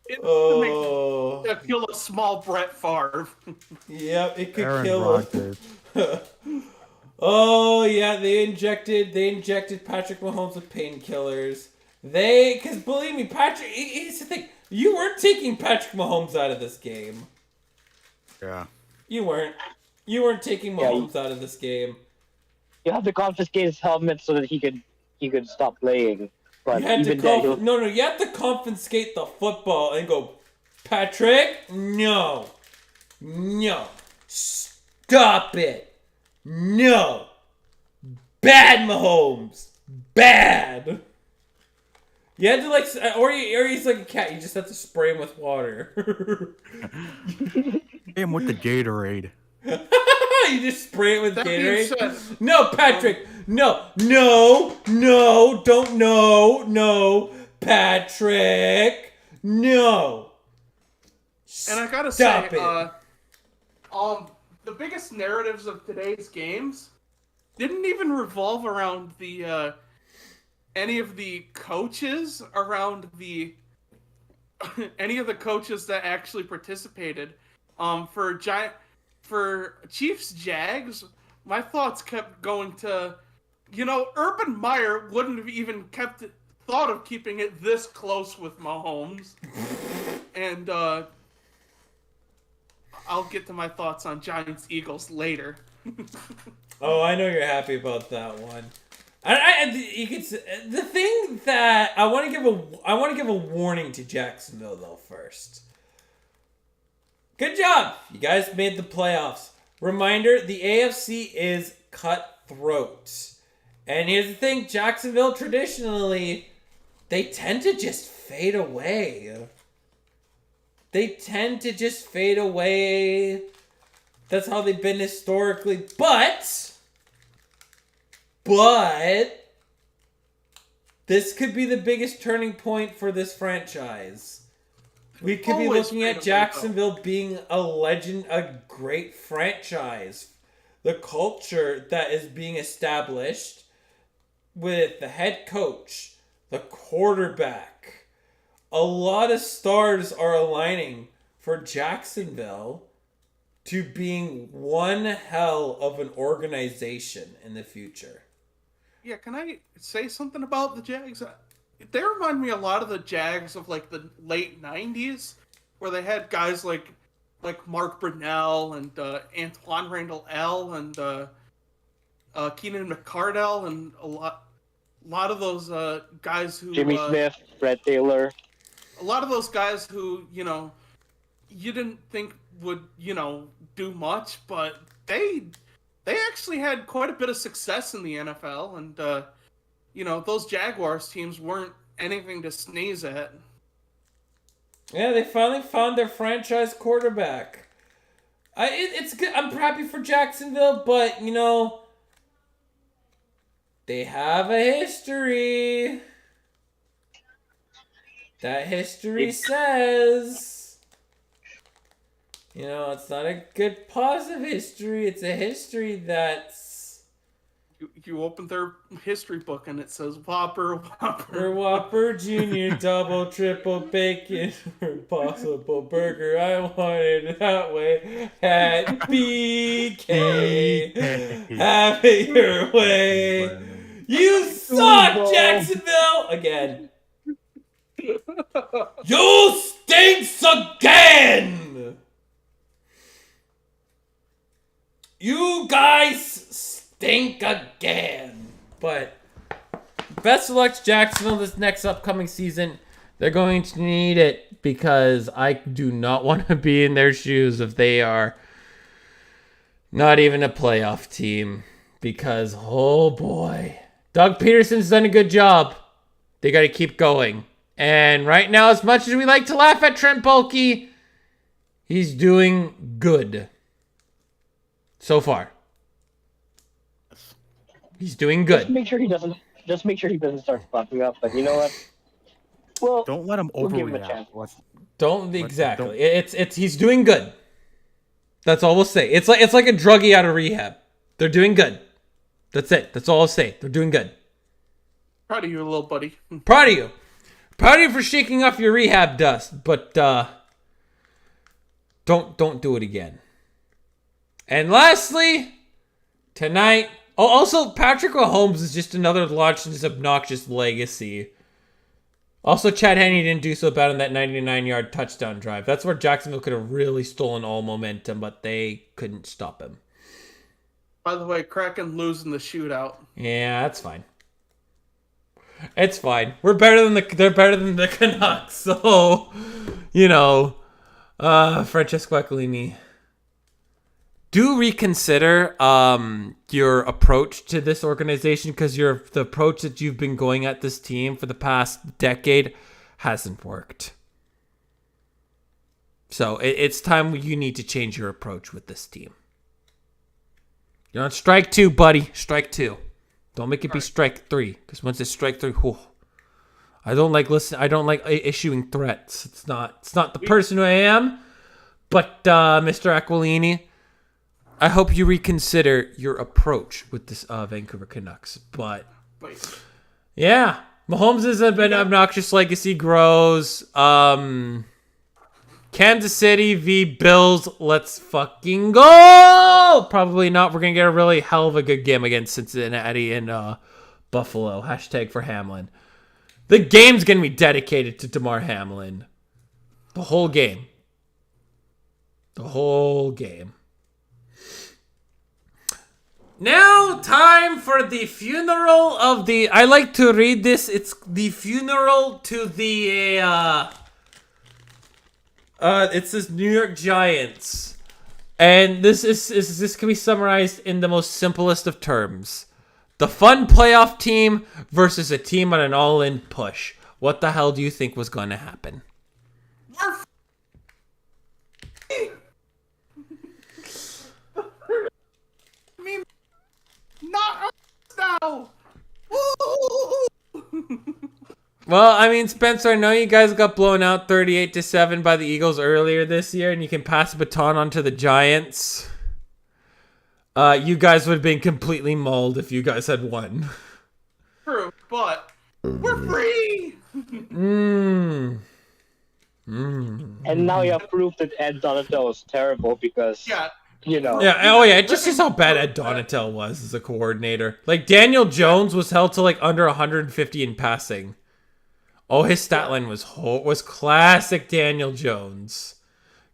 It Oh. makes feel a small Brett Favre. Yep, it could Aaron kill him. Rodgers. Oh yeah, they injected Patrick Mahomes with painkillers. Because believe me, Patrick. Here's the thing: you weren't taking Patrick Mahomes out of this game. Yeah. You weren't. You weren't taking Yeah, Mahomes out of this game. You have to confiscate his helmet so that he could stop playing. But You had even to then, he'll you had to confiscate the football and go, Patrick, no, stop it, no, bad Mahomes, bad. You had to or he's like a cat. You just have to spray him with water. Him with the Gatorade. You just spray it with That being Gatorade. said, No, Patrick. No, don't no, Patrick. No. and I gotta Stop say, it. the biggest narratives of today's games didn't even revolve around the any of the coaches around the any of the coaches that actually participated. For Chiefs Jags, my thoughts kept going to, Urban Meyer wouldn't have even thought of keeping it this close with Mahomes. And I'll get to my thoughts on Giants Eagles later. Oh, I know you're happy about that one. You could the thing that I want to give a warning to Jacksonville though first. Good job, you guys made the playoffs. Reminder: the AFC is cutthroat, and here's the thing: Jacksonville traditionally, they tend to just fade away. That's how they've been historically, but But this could be the biggest turning point for this franchise. We could be looking at Jacksonville being a legend, a great franchise. The culture that is being established with the head coach, the quarterback. A lot of stars are aligning for Jacksonville to being one hell of an organization in the future. Yeah, can I say something about the Jags? They remind me a lot of the Jags of like the late '90s, where they had guys like Mark Brunell and Antoine Randall L and Keenan McCardell and a lot of those guys who Jimmy Smith, Brett Taylor. A lot of those guys who you didn't think would do much, but they actually had quite a bit of success in the NFL, and those Jaguars teams weren't anything to sneeze at. Yeah, they finally found their franchise quarterback. It's good. I'm happy for Jacksonville, but they have a history. That history says, it's not a good positive history. It's a history that's... You open their history book and it says Whopper, Whopper. Whopper Jr., double, triple, bacon, Impossible Burger. I want it that way at BK. Have it your way. You suck, Jacksonville! Again. You stinks again! You guys stink again. But best of luck to Jacksonville this next upcoming season. They're going to need it because I do not want to be in their shoes if they are not even a playoff team. Because, oh boy. Doug Peterson's done a good job. They got to keep going. And right now, as much as we like to laugh at Trent Baalke, he's doing good. So far. He's doing good. Just make sure he doesn't start fucking up. But you know what? Well, Don't let him we'll give him a overreact. chance. Exactly. It's he's doing good. That's all we'll say. It's like a druggie out of rehab. They're doing good. That's it. That's all I'll say. They're doing good. Proud of you, little buddy. Proud of you. Proud of you for shaking off your rehab dust, but don't do it again. And lastly, tonight. Oh, also, Patrick Mahomes is just another launch in his obnoxious legacy. Also, Chad Henne didn't do so bad on that 99-yard touchdown drive. That's where Jacksonville could have really stolen all momentum, but they couldn't stop him. By the way, Kraken losing the shootout. Yeah, that's fine. It's fine. They're better than the Canucks. So, Francesco Aquilini, do reconsider your approach to this organization, because the approach that you've been going at this team for the past decade hasn't worked. So it's time you need to change your approach with this team. You're on strike 2, buddy. Strike 2. Don't make it be strike 3, because once it's strike 3, whew, I don't like issuing threats. It's not the person who I am. But Mr. Aquilini, I hope you reconsider your approach with this Vancouver Canucks. But yeah, Mahomes has been obnoxious legacy grows. Kansas City v. Bills. Let's fucking go! Probably not. We're going to get a really hell of a good game against Cincinnati and Buffalo. Hashtag for Hamlin. The game's going to be dedicated to DeMar Hamlin. The whole game. The whole game. Now, time for the funeral of the... I like to read this. It's the funeral to the... it says New York Giants. And this can be summarized in the most simplest of terms. The fun playoff team versus a team on an all-in push. What the hell do you think was going to happen? Not us now. Well, I mean, Spencer, I know you guys got blown out 38-7 by the Eagles earlier this year, and you can pass the baton on to the Giants. You guys would have been completely mauled if you guys had won. True, but we're free. And now you have proof that Ed Donato is terrible because, you know. Yeah, oh yeah, it just shows how bad Ed Donatel was as a coordinator. Like, Daniel Jones was held to, like, under 150 in passing. Oh, his stat line was classic Daniel Jones.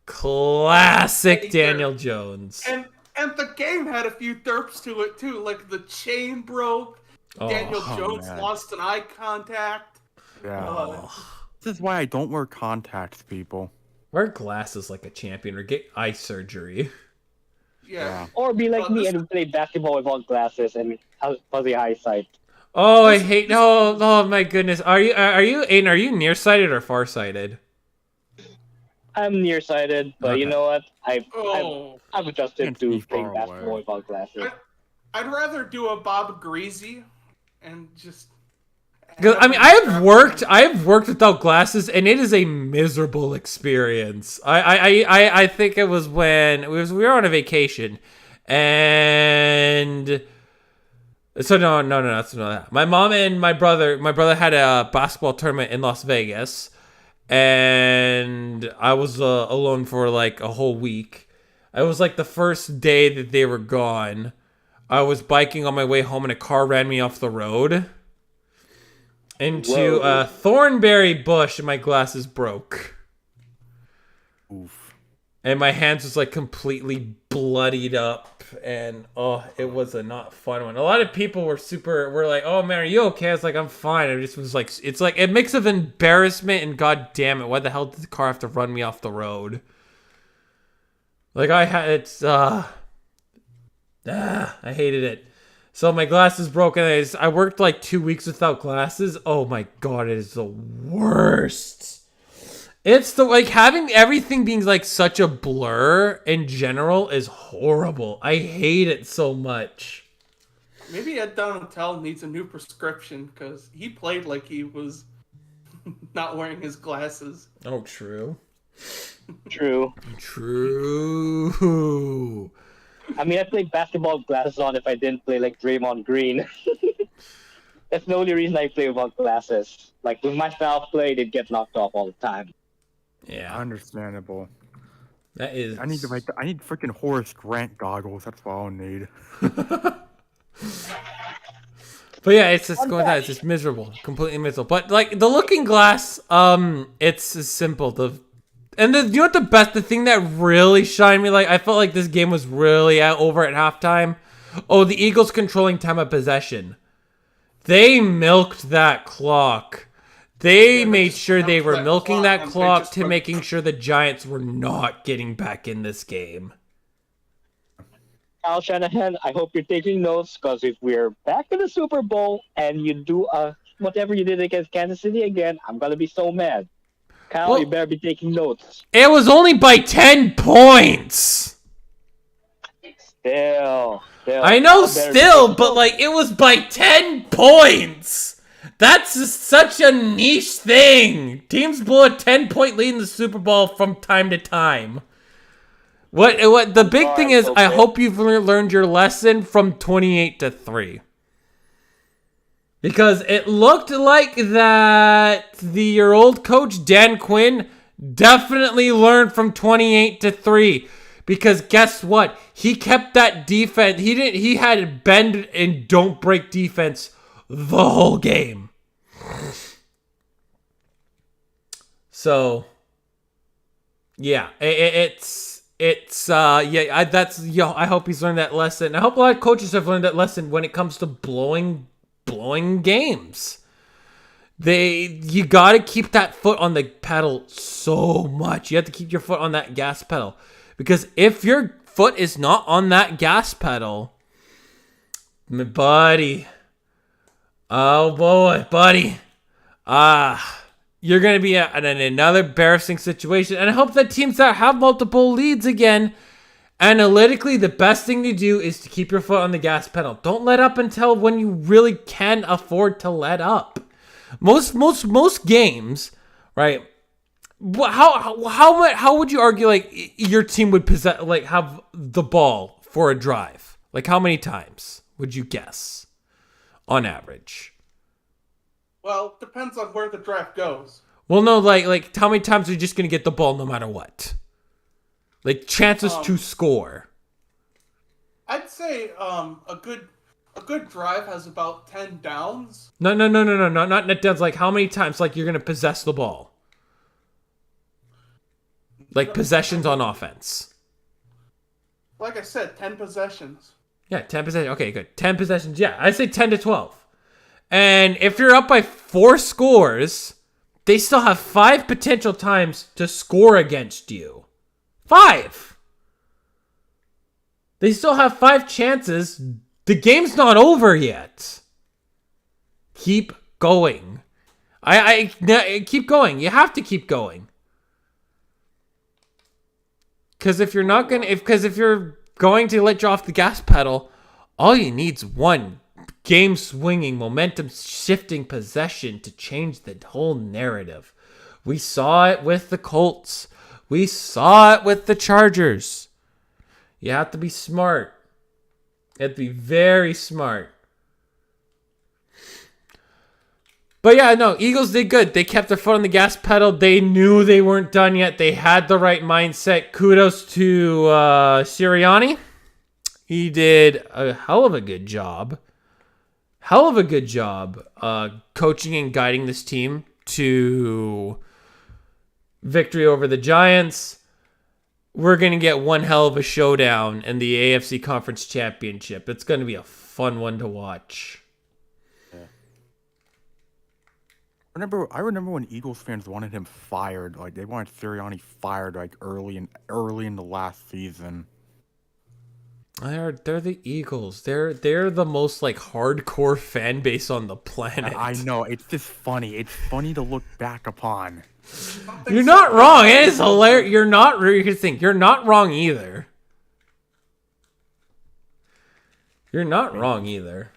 Classic Daniel Jones. And the game had a few derps to it, too. Like, the chain broke. Daniel Jones lost an eye contact. Yeah. This is why I don't wear contacts, people. Wear glasses like a champion or get eye surgery. Yeah. Or be like me and play basketball without glasses and fuzzy eyesight. Oh, I hate. Oh my goodness. Are you Aiden, are you nearsighted or farsighted? I'm nearsighted, but Okay. You know what? I've adjusted to playing basketball without glasses. I'd rather do a Bob Greasy and just. I mean, I have worked without glasses, and it is a miserable experience. I think it was when we were on a vacation, and so no, that's not that. My mom and my brother had a basketball tournament in Las Vegas, and I was alone for like a whole week. It was like the first day that they were gone. I was biking on my way home, and a car ran me off the road into a thornberry bush, and my glasses broke. Oof. And my hands was like completely bloodied up, and it was a not fun one. A lot of people were like, "Oh man, are you okay?" I was like, "I'm fine." I just was like, it's like a mix of embarrassment and god damn it, why the hell did the car have to run me off the road? Like I hated it. So my glasses broken. I worked like 2 weeks without glasses. Oh my god, it is the worst. It's having everything being like such a blur in general is horrible. I hate it so much. Maybe Ed Donatel needs a new prescription because he played like he was not wearing his glasses. Oh, true. True. I mean, I played basketball with glasses on if I didn't play like Draymond Green. That's the only reason I play without glasses. Like, with my style of play, they'd get knocked off all the time. Yeah. Understandable. That is... I need freaking Horace Grant goggles. That's what I'll need. But yeah, it's just going that. It's just miserable. Completely miserable. But, like, the looking glass, it's simple. You know what the thing that really shined me, like, I felt like this game was really over at halftime. Oh, the Eagles controlling time of possession. They milked that clock. They made sure they were milking that clock to making sure the Giants were not getting back in this game. Kyle Shanahan, I hope you're taking notes, because if we're back in the Super Bowl and you do whatever you did against Kansas City again, I'm going to be so mad. Kyle, you better be taking notes. It was only by 10 points. Still. I know still, but like, it was by 10 points. That's just such a niche thing. Teams blow a 10-point lead in the Super Bowl from time to time. What the big thing is, I hope you've learned your lesson from 28-3. Because it looked like that your old coach, Dan Quinn, definitely learned from 28-3. Because guess what? He kept that defense. He had bend and don't break defense the whole game. So, yeah, I hope he's learned that lesson. I hope a lot of coaches have learned that lesson when it comes to blowing games. You got to keep that foot on the pedal so much. You have to keep your foot on that gas pedal, because if your foot is not on that gas pedal, my buddy, oh boy, buddy, you're gonna be in another embarrassing situation. And I hope that teams that have multiple leads again, analytically, the best thing to do is to keep your foot on the gas pedal. Don't let up until when you really can afford to let up. Most games, right? How would you argue like your team would possess like have the ball for a drive? Like how many times would you guess on average? Well, it depends on where the draft goes. Well, no, like how many times are you just gonna get the ball no matter what? Like chances to score. I'd say a good drive has about 10 downs. No, not net downs. Like how many times like you're gonna possess the ball? Like possessions on offense. Like I said, 10 possessions. Yeah, 10 possessions. Okay, good. 10 possessions. Yeah, I'd say 10 to 12. And if you're up by 4 scores, they still have 5 potential times to score against you. 5! They still have 5 chances. The game's not over yet. Keep going. I keep going. You have to keep going. Because if you're going to let you off the gas pedal, all you need's one game swinging, momentum shifting possession to change the whole narrative. We saw it with the Colts. We saw it with the Chargers. You have to be smart. You have to be very smart. But yeah, no, Eagles did good. They kept their foot on the gas pedal. They knew they weren't done yet. They had the right mindset. Kudos to Sirianni. He did a hell of a good job. Coaching and guiding this team to victory over the Giants. We're going to get one hell of a showdown in the AFC Conference Championship. It's going to be a fun one to watch. I remember when Eagles fans wanted him fired. Like they wanted Sirianni fired like early in the last season. They're the Eagles. They're the most like hardcore fan base on the planet. I know. It's just funny. It's funny to look back upon. You're not wrong. It is hilarious. You're not wrong either. You're not wrong either.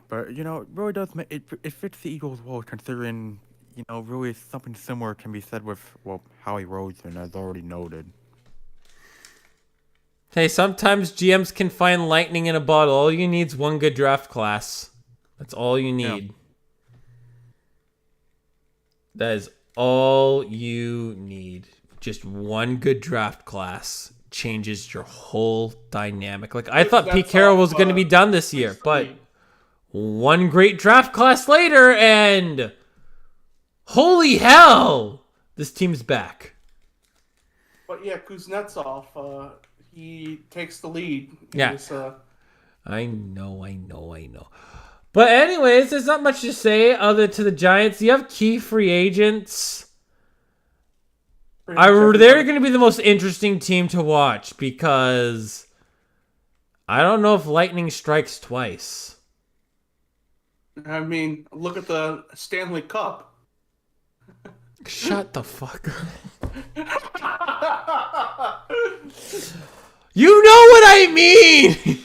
But you know, it really does make it fits the Eagles well, considering really something similar can be said with Howie Roseman, as already noted. Hey, sometimes GMs can find lightning in a bottle. All you need is one good draft class. That's all you need. Yeah. That is all you need. Just one good draft class changes your whole dynamic. Like I thought Pete Carroll was going to be done this year, but one great draft class later, and holy hell, this team's back. But yeah, Kuznetsov, he takes the lead. Yeah. I know. But anyways, there's not much to say other to the Giants. You have key free agents. They're going to be the most interesting team to watch because I don't know if lightning strikes twice. I mean, look at the Stanley Cup. Shut the fuck up. You know what I mean!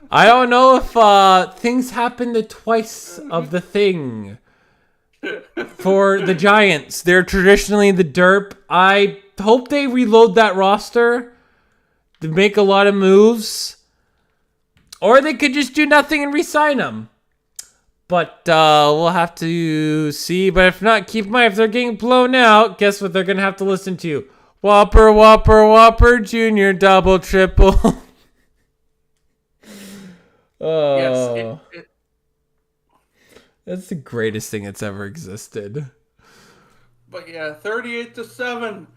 I don't know if things happen to twice of the thing for the Giants. They're traditionally the derp. I hope they reload that roster to make a lot of moves. Or they could just do nothing and re-sign them. But we'll have to see. But if not, keep in mind, if they're getting blown out, guess what they're going to have to listen to? Whopper, Whopper, Whopper, Junior, double, triple. Oh. Yes, that's the greatest thing that's ever existed. But yeah, 38-7.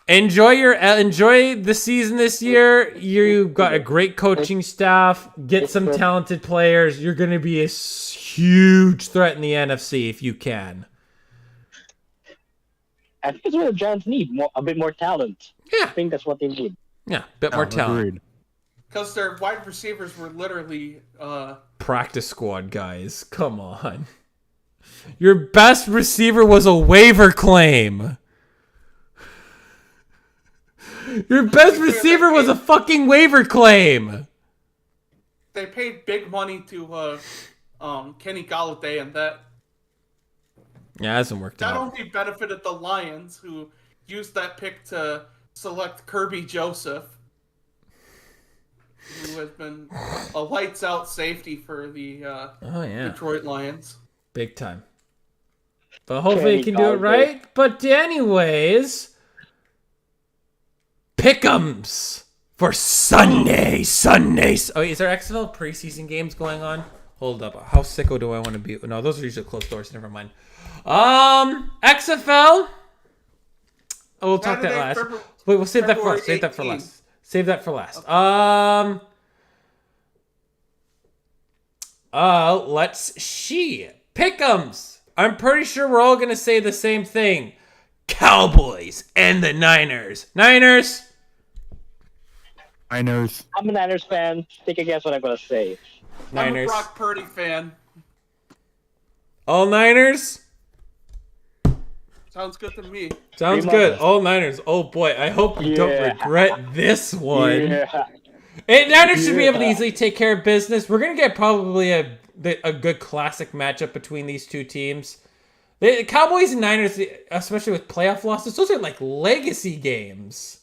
Enjoy the season this year. You've got a great coaching staff. Get some talented players. You're going to be a huge threat in the NFC if you can. I think that's what the Giants need. A bit more talent. Yeah. I think that's what they need. Yeah, a bit more talent. Because their wide receivers were literally... practice squad guys. Come on. Your best receiver was a waiver claim. Your best receiver was a fucking waiver claim. they paid big money to Kenny Galladay, and that hasn't worked out. only benefited the Lions, who used that pick to select Kirby Joseph, who has been a lights out safety for the Detroit Lions. Big time. But hopefully he can do it right. But anyways, pick'ems for Sunday. Oh, is there XFL preseason games going on? Hold up. How sicko do I want to be? No, those are usually closed doors. Never mind. XFL. Oh, we'll talk that last. Wait, we'll save that for last. Save that for last. Okay. Let's see. Pick'ems. I'm pretty sure we're all going to say the same thing. Cowboys and the Niners. Niners. I'm a Niners fan. Take a guess what I'm going to say. Niners. I'm a Brock Purdy fan. All Niners? Sounds good to me. Sounds good. All Niners. Oh boy, I hope we don't regret this one. Yeah. And Niners should be able to easily take care of business. We're going to get probably a good classic matchup between these two teams. The Cowboys and Niners, especially with playoff losses, those are like legacy games.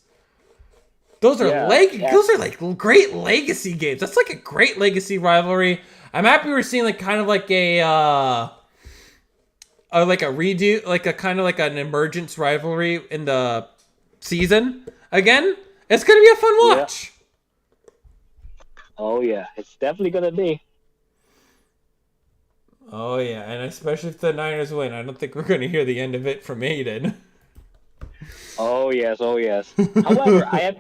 Those are those are like great legacy games. That's like a great legacy rivalry. I'm happy we're seeing like kind of like a redo, like a kind of like an emergence rivalry in the season again. It's gonna be a fun watch. Oh yeah, it's definitely gonna be. Oh yeah, and especially if the Niners win, I don't think we're gonna hear the end of it from Aiden. Oh yes. However, I am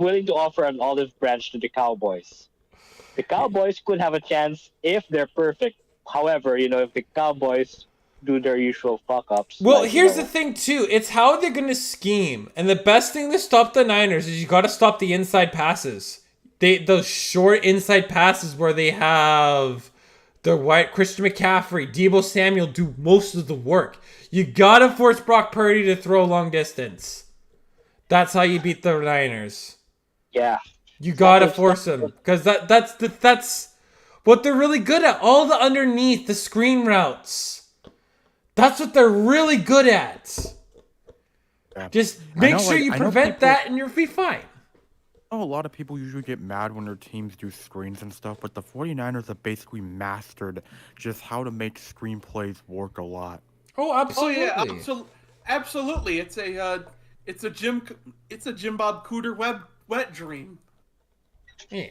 willing to offer an olive branch to the Cowboys. The Cowboys could have a chance if they're perfect. However, if the Cowboys do their usual fuck-ups. Well, here's the thing, too. It's how they're going to scheme. And the best thing to stop the Niners is you got to stop the inside passes. Those short inside passes where they have the white Christian McCaffrey, Deebo Samuel do most of the work. You got to force Brock Purdy to throw long distance. That's how you beat the Niners. Yeah. You got to force them. Because that's what they're really good at. All the underneath, the screen routes. That's what they're really good at. Yeah. Just make sure you prevent that and you'll be fine. Oh, a lot of people usually get mad when their teams do screens and stuff, but the 49ers have basically mastered just how to make screenplays work a lot. Oh, absolutely. Oh yeah, absolutely. It's a Jim Bob Cooter wet dream. Yeah.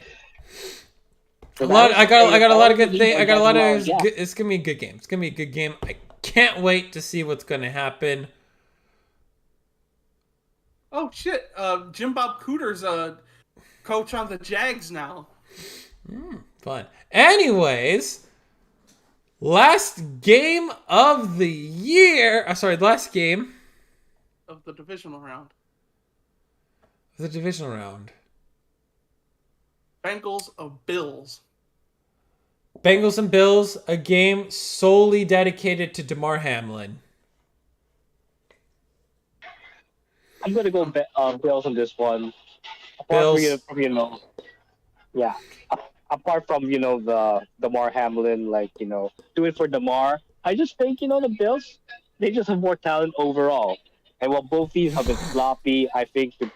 I got a lot of good things. I got a lot of. It's gonna be a good game. It's gonna be a good game. I can't wait to see what's gonna happen. Oh shit! Jim Bob Cooter's a coach on the Jags now. Fun. Anyways, last game of the year. Last game of the divisional round. Bengals of Bills. Bengals and Bills, a game solely dedicated to Damar Hamlin. I'm gonna go Bills on this one. Bills. Apart from the Damar Hamlin, do it for Damar. I just think the Bills, they just have more talent overall. And while both teams have been sloppy, I think the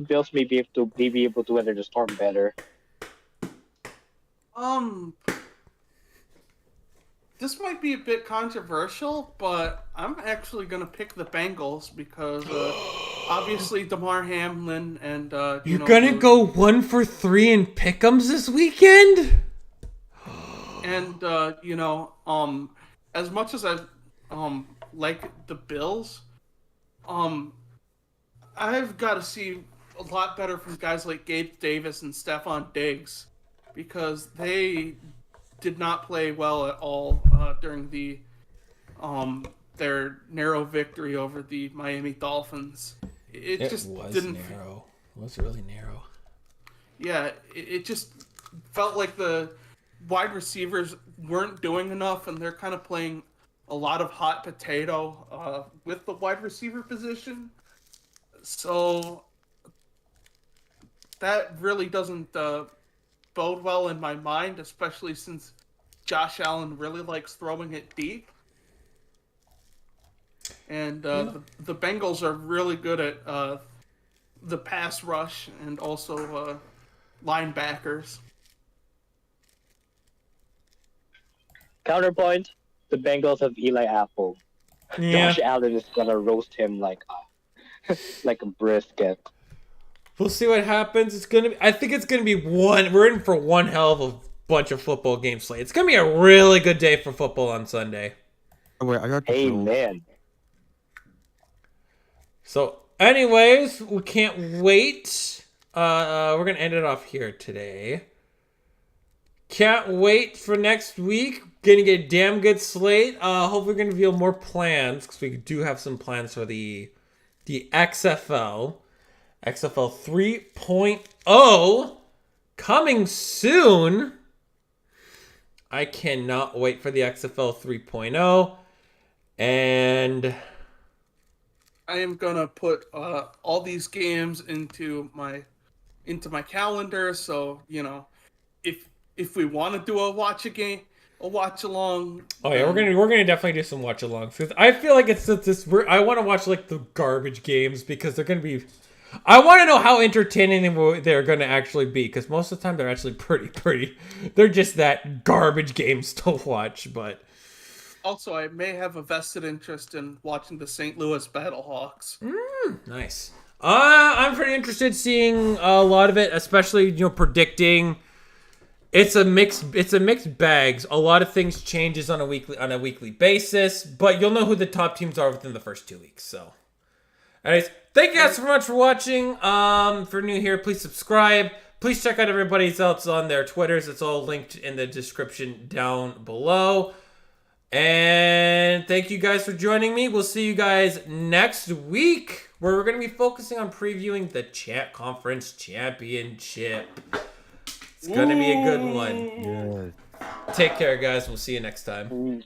Bills may be able to weather the storm better. This might be a bit controversial, but I'm actually going to pick the Bengals because obviously Damar Hamlin and You're going to go 1 for 3 in pick'ems this weekend? And as much as I like the Bills, I've got to see a lot better from guys like Gabe Davis and Stephon Diggs because they did not play well at all during their narrow victory over the Miami Dolphins. It just was didn't narrow. It was really narrow. Yeah, it just felt like the wide receivers weren't doing enough, and they're kind of playing a lot of hot potato with the wide receiver position. So that really doesn't bode well in my mind, especially since Josh Allen really likes throwing it deep. And the Bengals are really good at the pass rush and also linebackers. Counterpoint: the Bengals have Eli Apple. Yeah. Josh Allen is gonna roast him like a brisket. We'll see what happens. I think it's gonna be one. We're in for one hell of a bunch of football games slate. It's gonna be a really good day for football on Sunday. Oh, wait, I got the Bills. Amen. So, anyways, we can't wait. We're gonna end it off here today. Can't wait for next week. Gonna get a damn good slate. Hopefully, we're gonna reveal more plans because we do have some plans for the XFL 3.0 coming soon. I cannot wait for the XFL 3.0, and I am gonna put all these games into my calendar. So if we want to do a watch along. Oh yeah, we're gonna definitely do some watch alongs because I feel like it's this. I want to watch like the garbage games because they're gonna be. I want to know how entertaining they're gonna actually be because most of the time they're actually pretty. They're just that garbage games to watch, but. Also, I may have a vested interest in watching the St. Louis Battlehawks. Nice. I'm pretty interested seeing a lot of it, especially predicting. It's a mixed bags. A lot of things changes on a weekly basis, but you'll know who the top teams are within the first 2 weeks. So, anyways, thank you guys so much for watching. If you're new here, please subscribe. Please check out everybody else on their Twitters. It's all linked in the description down below. And thank you guys for joining me. We'll see you guys next week, where we're going to be focusing on previewing the Conference Championship. It's going to be a good one. Yeah. Take care, guys. We'll see you next time.